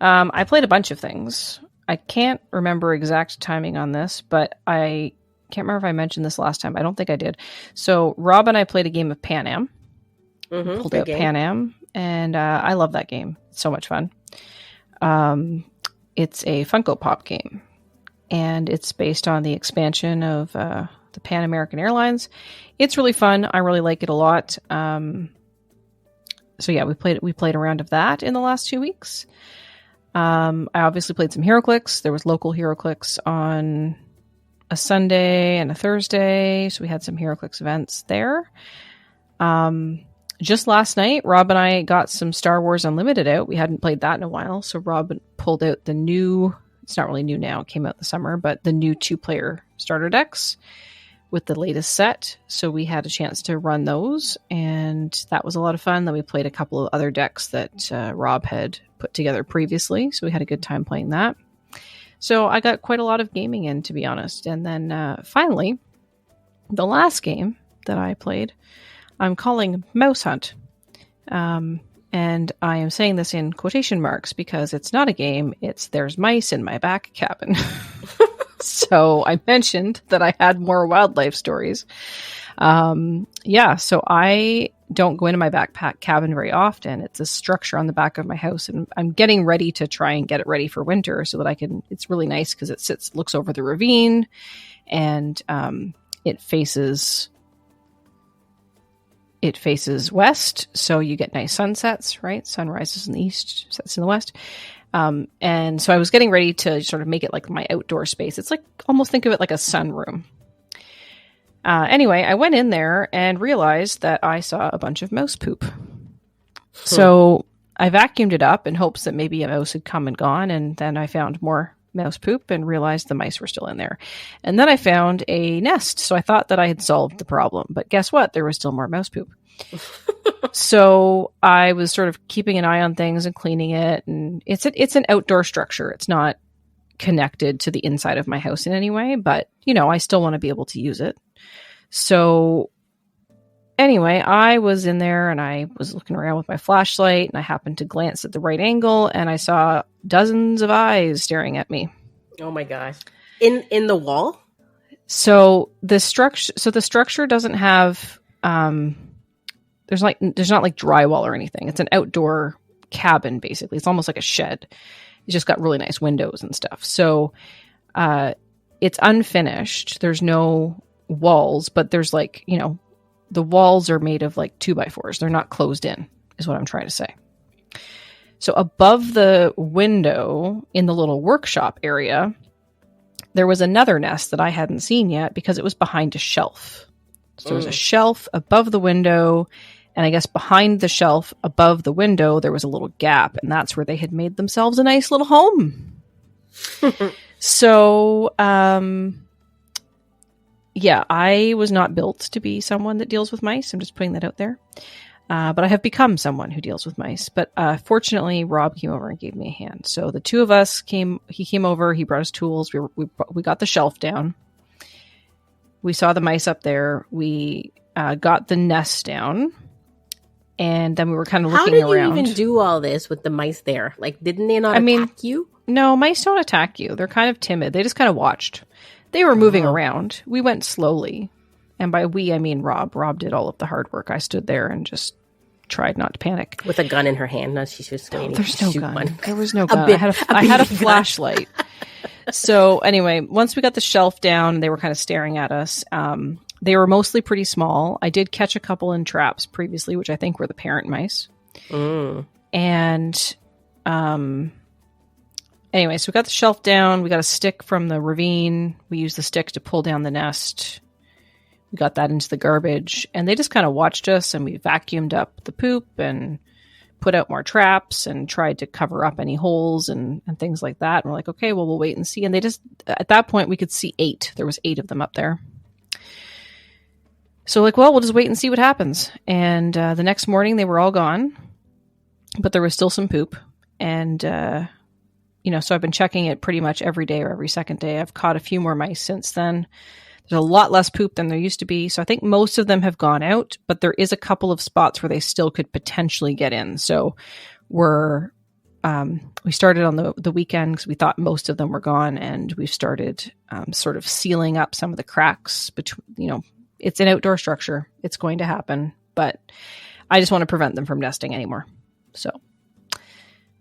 S2: I played a bunch of things. I can't remember exact timing on this, but I can't remember if I mentioned this last time. I don't think I did. So Rob and I played a game of Pan Am. Mm-hmm, pulled out game. Pan Am, and I love that game. It's so much fun. It's a Funko Pop game, and it's based on the expansion of the Pan American Airlines. It's really fun. I really like it a lot. So yeah, we played a round of that in the last 2 weeks. I obviously played some HeroClix. There was local HeroClix on a Sunday and a Thursday, so we had some HeroClix events there. Just last night, Rob and I got some Star Wars Unlimited out. We hadn't played that in a while, so Rob pulled out the new it's not really new now, it came out this summer, but the new 2-player starter decks with the latest set. So we had a chance to run those, and that was a lot of fun. Then we played a couple of other decks that Rob had put together previously, so we had a good time playing that. So I got quite a lot of gaming in, to be honest. And then finally, the last game that I played, I'm calling Mouse Hunt. And I am saying this in quotation marks because it's not a game, it's there's mice in my back cabin. So I mentioned that I had more wildlife stories. So I don't go into my backpack cabin very often. It's a structure on the back of my house, and I'm getting ready to try and get it ready for winter so that I can, it's really nice because it looks over the ravine, and it faces west. So you get nice sunsets, right? Sun rises in the east, sets in the west. And so I was getting ready to sort of make it like my outdoor space. It's like, almost think of it like a sunroom. Anyway, I went in there and realized that I saw a bunch of mouse poop. So I vacuumed it up in hopes that maybe a mouse had come and gone. And then I found more mouse poop and realized the mice were still in there. And then I found a nest. So I thought that I had solved the problem. But guess what? There was still more mouse poop. So I was sort of keeping an eye on things and cleaning it. And it's an outdoor structure. It's not connected to the inside of my house in any way. But, I still want to be able to use it. So anyway, I was in there and I was looking around with my flashlight, and I happened to glance at the right angle, and I saw dozens of eyes staring at me.
S1: Oh my gosh. In the wall?
S2: So the structure doesn't have there's not like drywall or anything. It's an outdoor cabin basically. It's almost like a shed. It's just got really nice windows and stuff. So it's unfinished. There's no walls, but there's like, the walls are made of like 2x4s. They're not closed in, is what I'm trying to say. So above the window in the little workshop area, there was another nest that I hadn't seen yet because it was behind a shelf. So there was a shelf above the window, and I guess behind the shelf above the window, there was a little gap, and that's where they had made themselves a nice little home. So, yeah, I was not built to be someone that deals with mice. I'm just putting that out there. But I have become someone who deals with mice. But fortunately, Rob came over and gave me a hand. So the two of us he came over, he brought us tools. We got the shelf down. We saw the mice up there. We got the nest down. And then we were kind of looking around.
S1: How did you even do all this with the mice there? Like, didn't they not attack you?
S2: No, mice don't attack you. They're kind of timid. They just kind of watched. They were moving around. We went slowly. And by we, I mean Rob. Rob did all of the hard work. I stood there and just tried not to panic.
S1: With a gun in her hand. No, she's just waiting.
S2: There's no gun. One. There was no gun. I had a flashlight. So anyway, once we got the shelf down, they were kind of staring at us. They were mostly pretty small. I did catch a couple in traps previously, which I think were the parent mice. And anyway, so we got the shelf down. We got a stick from the ravine. We used the stick to pull down the nest. We got that into the garbage. And they just kind of watched us, and we vacuumed up the poop and put out more traps and tried to cover up any holes and things like that. And we're like, okay, well, we'll wait and see. And they just, at that point, we could see 8. There was 8 of them up there. So like, well, we'll just wait and see what happens. And the next morning, they were all gone, but there was still some poop. And, so I've been checking it pretty much every day or every second day. I've caught a few more mice since then. There's a lot less poop than there used to be. So I think most of them have gone out, but there is a couple of spots where they still could potentially get in. So we started on the weekend because we thought most of them were gone, and we've started sort of sealing up some of the cracks between, it's an outdoor structure. It's going to happen, but I just want to prevent them from nesting anymore. So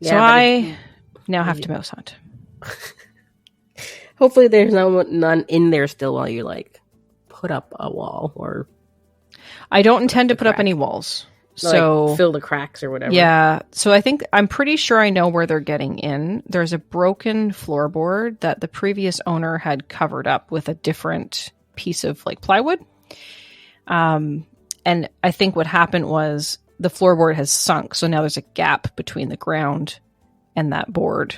S2: I now have to mouse hunt.
S1: Hopefully there's none in there still while you put up a wall or.
S2: I don't intend to put up any walls. So
S1: fill the cracks or whatever.
S2: Yeah. So I'm pretty sure I know where they're getting in. There's a broken floorboard that the previous owner had covered up with a different piece of plywood. And I think what happened was the floorboard has sunk. So now there's a gap between the ground and that board.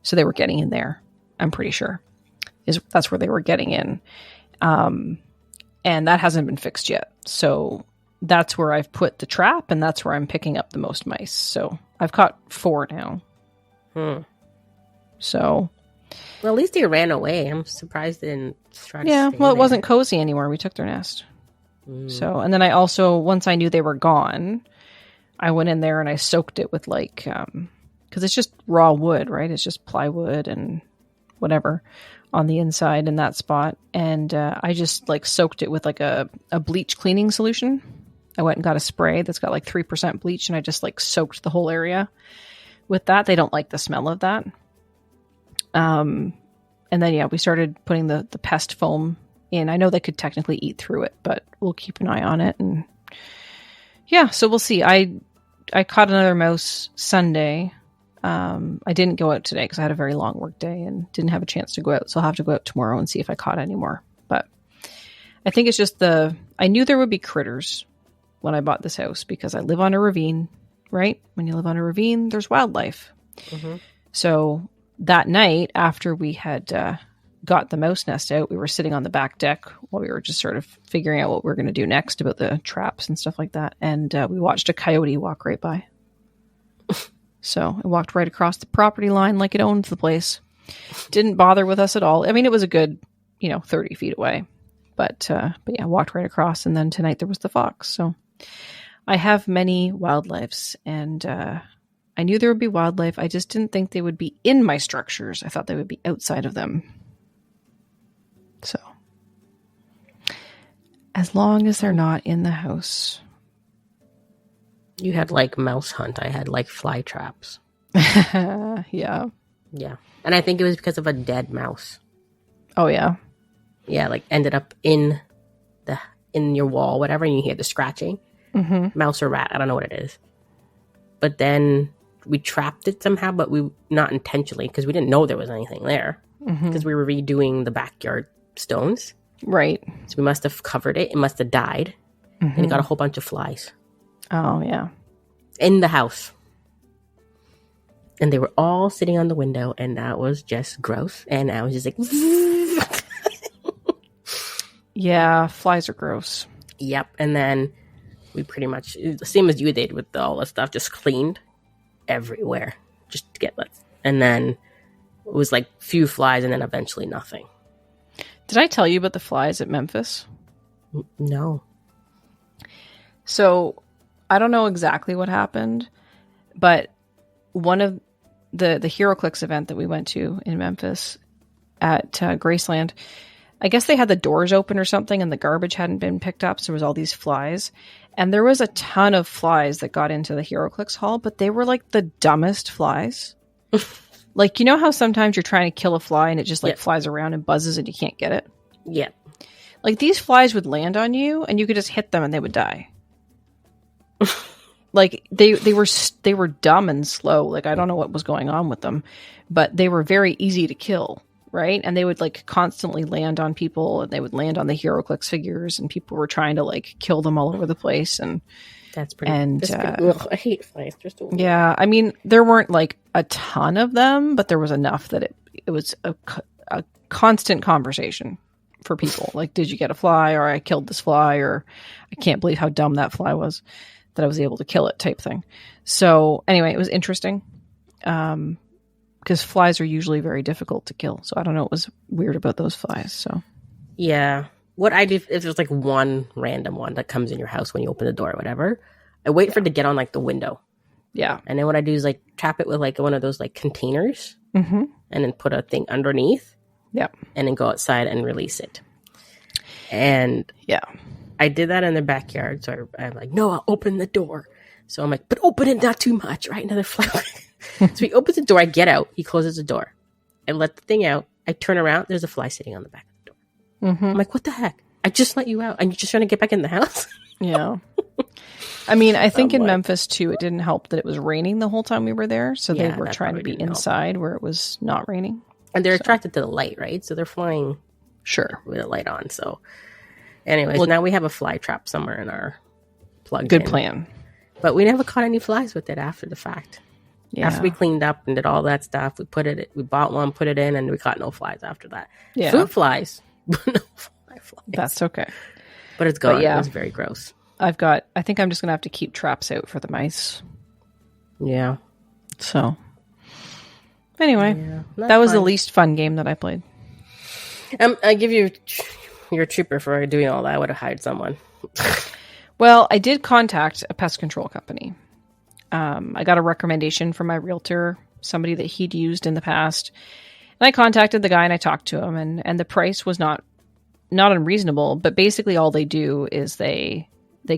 S2: So they were getting in there. I'm pretty sure. That's where they were getting in. And that hasn't been fixed yet. So that's where I've put the trap, and that's where I'm picking up the most mice. So I've caught 4 now. So...
S1: Well, at least they ran away. I'm surprised they didn't try to
S2: Yeah,
S1: stay
S2: well, it
S1: there.
S2: wasn't cozy anymore. We took their nest. So, and then I also, once I knew they were gone, I went in there and I soaked it with like, because it's just raw wood, right? It's just plywood and whatever on the inside in that spot. And I just like soaked it with like a bleach cleaning solution. I went and got a spray that's got like 3% bleach, and I just like soaked the whole area with that. They don't like the smell of that. And then, yeah, we started putting the pest foam in. I know they could technically eat through it, but we'll keep an eye on it. And yeah, so we'll see. I caught another mouse Sunday. I didn't go out today because I had a very long work day and didn't have a chance to go out. So I'll have to go out tomorrow and see if I caught any more. But I think it's just I knew there would be critters when I bought this house because I live on a ravine, right? When you live on a ravine, there's wildlife. So that night, after we had got the mouse nest out, we were sitting on the back deck while we were just sort of figuring out what we were going to do next about the traps and stuff like that. And we watched a coyote walk right by. So it walked right across the property line like it owned the place. Didn't bother with us at all. I mean, it was a good, 30 feet away. But yeah, walked right across. And then tonight there was the fox. So I have many wildlives, and I knew there would be wildlife. I just didn't think they would be in my structures. I thought they would be outside of them. So, as long as they're not in the house.
S1: You had like mouse hunt. I had like fly traps.
S2: Yeah.
S1: Yeah. And I think it was because of a dead mouse.
S2: Oh, yeah.
S1: Yeah, like ended up in your wall, whatever, and you hear the scratching. Mouse or rat, I don't know what it is. But then we trapped it somehow, but we not intentionally, because we didn't know there was anything there, because we were redoing the backyard stones.
S2: Right.
S1: So we must have covered it. It must have died. And it got a whole bunch of flies.
S2: Oh, yeah.
S1: In the house. And they were all sitting on the window, and that was just gross. And I was just like...
S2: Yeah, flies are gross.
S1: Yep. And then we pretty much, the same as you did with all the stuff, just cleaned everywhere just to get that. And then it was like few flies and then eventually nothing.
S2: Did I tell you about the flies at Memphis?
S1: No.
S2: So I don't know exactly what happened, but one of the HeroClix event that we went to in Memphis at Graceland, I guess they had the doors open or something and the garbage hadn't been picked up. So there was all these flies, and there was a ton of flies that got into the HeroClix hall, but they were like the dumbest flies. Like, you know how sometimes you're trying to kill a fly and it just like flies around and buzzes and you can't get it?
S1: Yeah.
S2: Like these flies would land on you and you could just hit them and they would die. Like they were dumb and slow. Like I don't know what was going on with them, but they were very easy to kill. Right. And they would like constantly land on people, and they would land on the HeroClix figures, and people were trying to like kill them all over the place. And
S1: that's pretty, I hate flies.
S2: Yeah. I mean, there weren't like a ton of them, but there was enough that it was a constant conversation for people. Like, did you get a fly? Or I killed this fly, or I can't believe how dumb that fly was that I was able to kill it type thing. So anyway, it was interesting. Because flies are usually very difficult to kill. So I don't know what was weird about those flies. So
S1: yeah. What I do, if there's like one random one that comes in your house when you open the door or whatever, I wait for it to get on like the window.
S2: Yeah.
S1: And then what I do is like trap it with like one of those like containers and then put a thing underneath.
S2: Yeah.
S1: And then go outside and release it. And
S2: yeah,
S1: I did that in the backyard. So I'm like, no, I'll open the door. So I'm like, but open it not too much, right? Another fly. So he opens the door, I get out, he closes the door. I let the thing out, I turn around, there's a fly sitting on the back of the door. I'm like, what the heck? I just let you out, and you're just trying to get back in the house?
S2: Yeah. I mean, I think in Memphis, too, it didn't help that it was raining the whole time we were there, so they were trying to be inside where it was not raining.
S1: And they're attracted to the light, right? So they're flying with the light on. So anyways, now we have a fly trap somewhere in our plug.
S2: Good plan.
S1: But we never caught any flies with it after the fact.
S2: Yeah.
S1: After we cleaned up and did all that stuff, we bought one, put it in, and we caught no flies after that.
S2: Yeah.
S1: Fruit flies, but no flies.
S2: That's okay.
S1: But it's gone.
S2: Yeah.
S1: It was very gross.
S2: I think I'm just going to have to keep traps out for the mice.
S1: Yeah.
S2: So, anyway, that was the least fun game that I played.
S1: I give you your trooper for doing all that. I would have hired someone.
S2: Well, I did contact a pest control company. I got a recommendation from my realtor, somebody that he'd used in the past. And I contacted the guy and I talked to him, and the price was not unreasonable, but basically all they do is they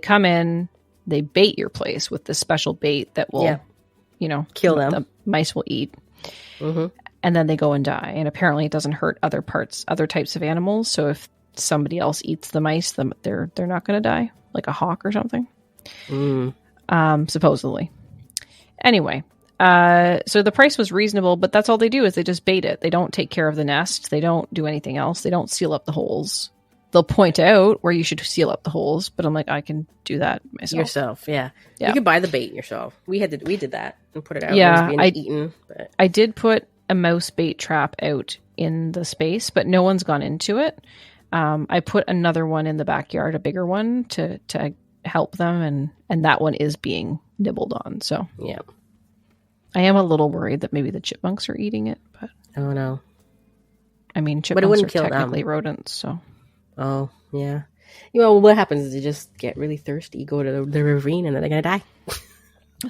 S2: come in, they bait your place with this special bait that will,
S1: kill them.
S2: The mice will eat.
S1: Mm-hmm.
S2: And then they go and die. And apparently it doesn't hurt other types of animals. So if somebody else eats the mice, they're not going to die, like a hawk or something. Supposedly. Anyway, so the price was reasonable, but that's all they do is they just bait it. They don't take care of the nest. They don't do anything else. They don't seal up the holes. They'll point out where you should seal up the holes, but I'm like, I can do that myself.
S1: Yourself, yeah. You could buy the bait yourself. We did that and put it out.
S2: Yeah,
S1: I
S2: did put a mouse bait trap out in the space, but no one's gone into it. I put another one in the backyard, a bigger one to help them, and that one is being nibbled on. So
S1: yeah,
S2: I am a little worried that maybe the chipmunks are eating it, but
S1: oh no.
S2: I mean, chipmunks are technically rodents, so.
S1: Oh yeah. What happens is you just get really thirsty, you go to the ravine, and then they're gonna die.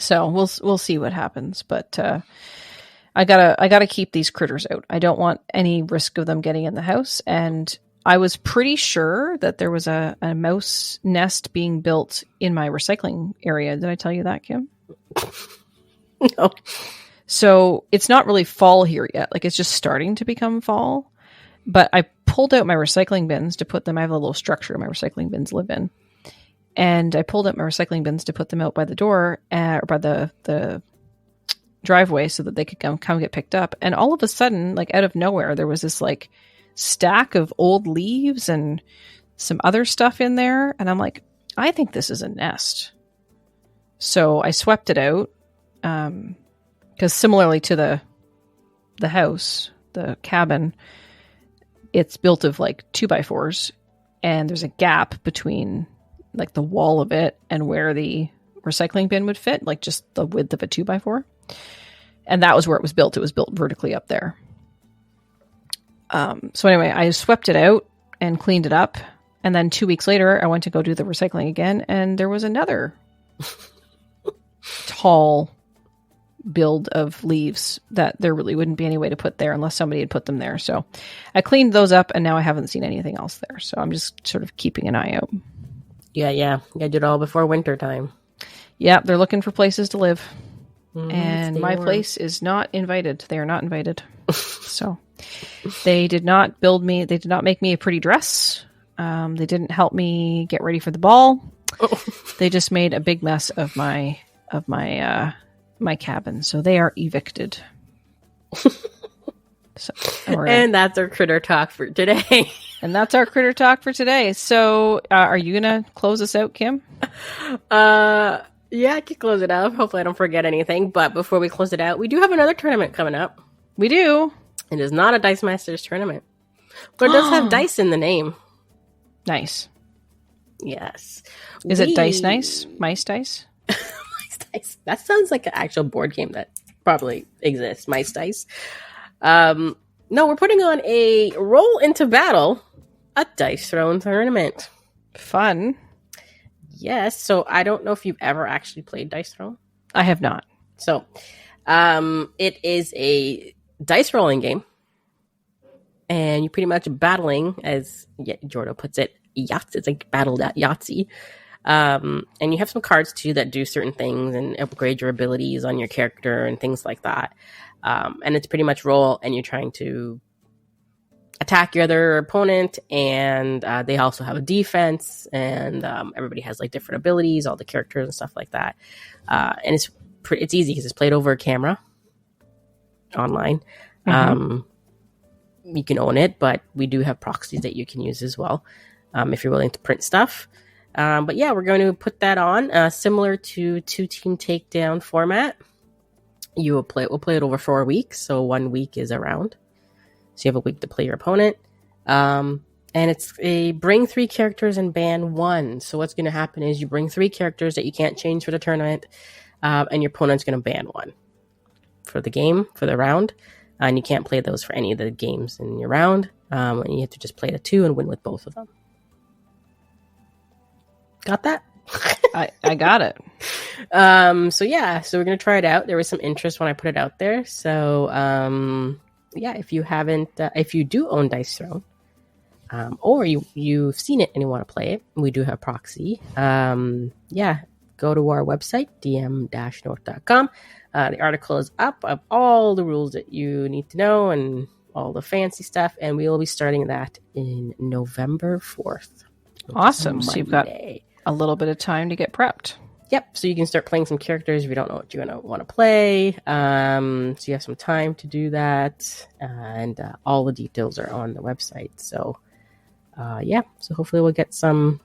S2: So we'll see what happens, but I gotta keep these critters out. I don't want any risk of them getting in the house. And I was pretty sure that there was a mouse nest being built in my recycling area. Did I tell you that, Kim?
S1: No.
S2: So it's not really fall here yet. Like, it's just starting to become fall. But I pulled out my recycling bins to put them. I have a little structure my recycling bins live in. And I pulled out my recycling bins to put them out by the door, or by the driveway, so that they could come get picked up. And all of a sudden, like out of nowhere, there was this like stack of old leaves and some other stuff in there. And I'm like, I think this is a nest. So I swept it out. Because similarly to the house, the cabin, it's built of like 2x4s, and there's a gap between like the wall of it and where the recycling bin would fit, like just the width of a 2x4. And that was where it was built. It was built vertically up there. So anyway, I swept it out and cleaned it up. And then 2 weeks later, I went to go do the recycling again, and there was another tall build of leaves that there really wouldn't be any way to put there unless somebody had put them there. So I cleaned those up, and now I haven't seen anything else there. So I'm just sort of keeping an eye out.
S1: Yeah. You gotta do it all before winter time.
S2: Yeah, they're looking for places to live.
S1: And
S2: my place is not invited. They are not invited. So they did not make me a pretty dress. They didn't help me get ready for the ball. They just made a big mess of my cabin. So they are evicted.
S1: And that's our critter talk for today.
S2: And that's our critter talk for today. So are you going to close us out, Kim?
S1: Yeah, I can close it out. Hopefully I don't forget anything. But before we close it out, we do have another tournament coming up.
S2: We do.
S1: It is not a Dice Masters tournament, but it does have dice in the name.
S2: Nice.
S1: Yes.
S2: Is it Dice Nice? Mice Dice?
S1: Mice Dice. That sounds like an actual board game that probably exists. Mice Dice. No, we're putting on a Roll into Battle, a Dice Throne tournament.
S2: Fun.
S1: Yes. So I don't know if you've ever actually played Dice Throne.
S2: I have not.
S1: So it is a dice rolling game, and you're pretty much battling, as Jordo puts it, yachts. It's like battled at Yahtzee. And you have some cards too that do certain things and upgrade your abilities on your character and things like that. And it's pretty much roll, and you're trying to attack your other opponent, and they also have a defense, and everybody has like different abilities, all the characters and stuff like that. And it's easy because it's played over a camera online. Mm-hmm. You can own it, but we do have proxies that you can use as well if you're willing to print stuff. But yeah, we're going to put that on similar to 2-team takedown format. We'll play it over 4 weeks. So 1 week is a round. So you have a week to play your opponent. And it's a bring 3 characters and ban 1. So what's going to happen is you bring 3 characters that you can't change for the tournament, and your opponent's going to ban 1 for the round. And you can't play those for any of the games in your round. And you have to just play the 2 and win with both of them. Got that?
S2: I got it.
S1: So we're going to try it out. There was some interest when I put it out there. So, if you do own Dice Throne, or you've seen it and you want to play it, we do have proxy. Go to our website, dm-north.com. The article is up of all the rules that you need to know and all the fancy stuff. And we will be starting that in November 4th.
S2: Awesome. So you've got a little bit of time to get prepped.
S1: Yep. So you can start playing some characters if you don't know what you want to play. So you have some time to do that. And all the details are on the website. So, So hopefully we'll get some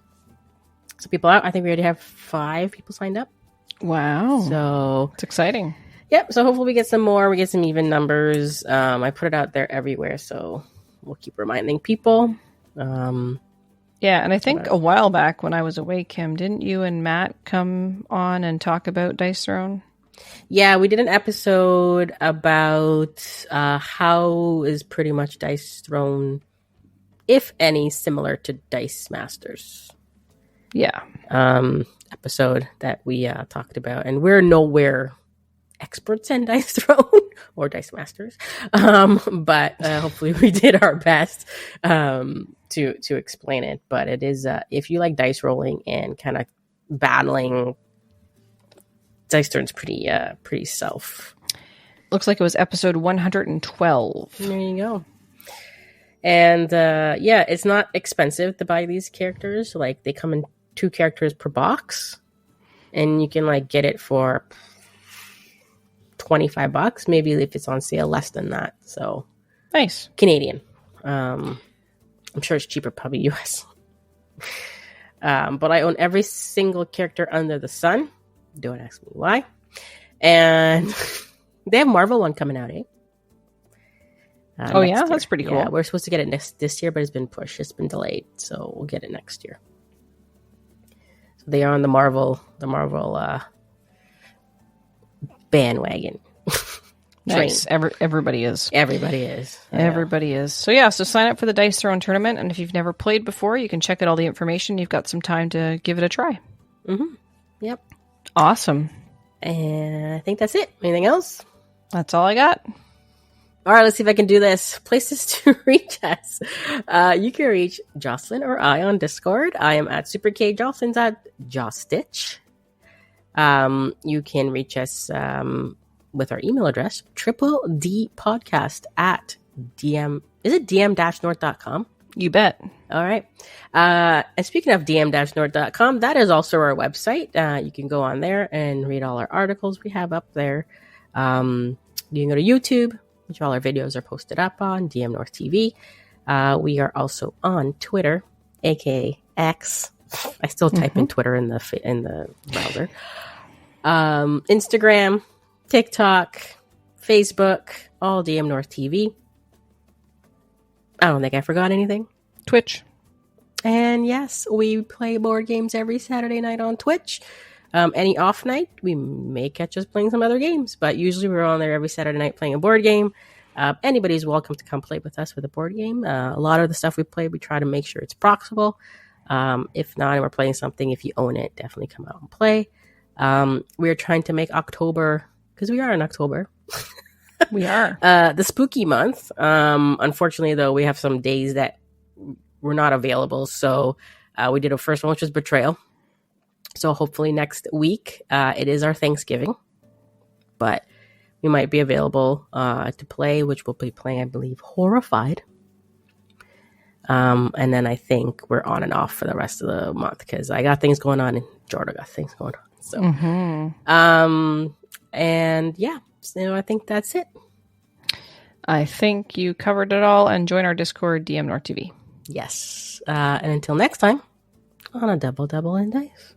S1: people out. I think we already have 5 people signed up.
S2: Wow.
S1: So
S2: it's exciting.
S1: Yep. So hopefully we get some more. We get some even numbers. I put it out there everywhere. So we'll keep reminding people.
S2: Yeah, and I think a while back when I was away, Kim, didn't you and Matt come on and talk about Dice Throne?
S1: Yeah, we did an episode about how is pretty much Dice Throne, if any, similar to Dice Masters.
S2: Yeah.
S1: Episode that we talked about. And we're nowhere experts in Dice Throne or Dice Masters. But hopefully we did our best to explain it. But it is, if you like dice rolling and kind of battling, Dice Throne's pretty self.
S2: Looks like it was episode 112.
S1: There you go. And it's not expensive to buy these characters. Like they come in 2 characters per box, and you can like get it for $25. Maybe if it's on sale, less than that. So
S2: nice.
S1: Canadian. I'm sure it's cheaper, probably US. But I own every single character under the sun. Don't ask me why. And they have Marvel one coming out, eh?
S2: Yeah, that's pretty cool.
S1: Yeah, we're supposed to get it this year, but it's been pushed. It's been delayed, so we'll get it next year. So they are on the Marvel bandwagon.
S2: Nice. Everybody is.
S1: Everybody is.
S2: Everybody is. So sign up for the Dice Throne tournament, and if you've never played before, you can check out all the information. You've got some time to give it a try.
S1: Mm-hmm. Yep.
S2: Awesome.
S1: And I think that's it. Anything else?
S2: That's all I got.
S1: All right, let's see if I can do this. Places to reach us. You can reach Jocelyn or I on Discord. I am at Super K. Jocelyn's at Jostitch. You can reach us with our email address, DDPodcast at DM. Is it dm-north.com?
S2: You bet.
S1: All right. And speaking of dm-north.com, that is also our website. You can go on there and read all our articles we have up there. You can go to YouTube, which all our videos are posted up on, dmNorthTV. We are also on Twitter, aka X. I still type in Twitter in the browser. Instagram, TikTok, Facebook, all dmNorthTV. I don't think I forgot anything.
S2: Twitch.
S1: And yes, we play board games every Saturday night on Twitch. Any off night, we may catch us playing some other games, but usually we're on there every Saturday night playing a board game. Anybody's welcome to come play with us with a board game. A lot of the stuff we play, we try to make sure it's proximal. If not, and we're playing something, if you own it, definitely come out and play. We're trying to make October, because we are in October.
S2: We are.
S1: The spooky month. Unfortunately, though, we have some days that were not available. So we did a first one, which was Betrayal. So hopefully next week, it is our Thanksgiving. But we might be available to play, which we'll be playing, I believe, Horrified. And then I think we're on and off for the rest of the month because I got things going on and Jordan got things going on. So, and yeah, so I think that's it.
S2: I think you covered it all, and join our Discord, dmNorthTV.
S1: Yes. And until next time, on a double in dice.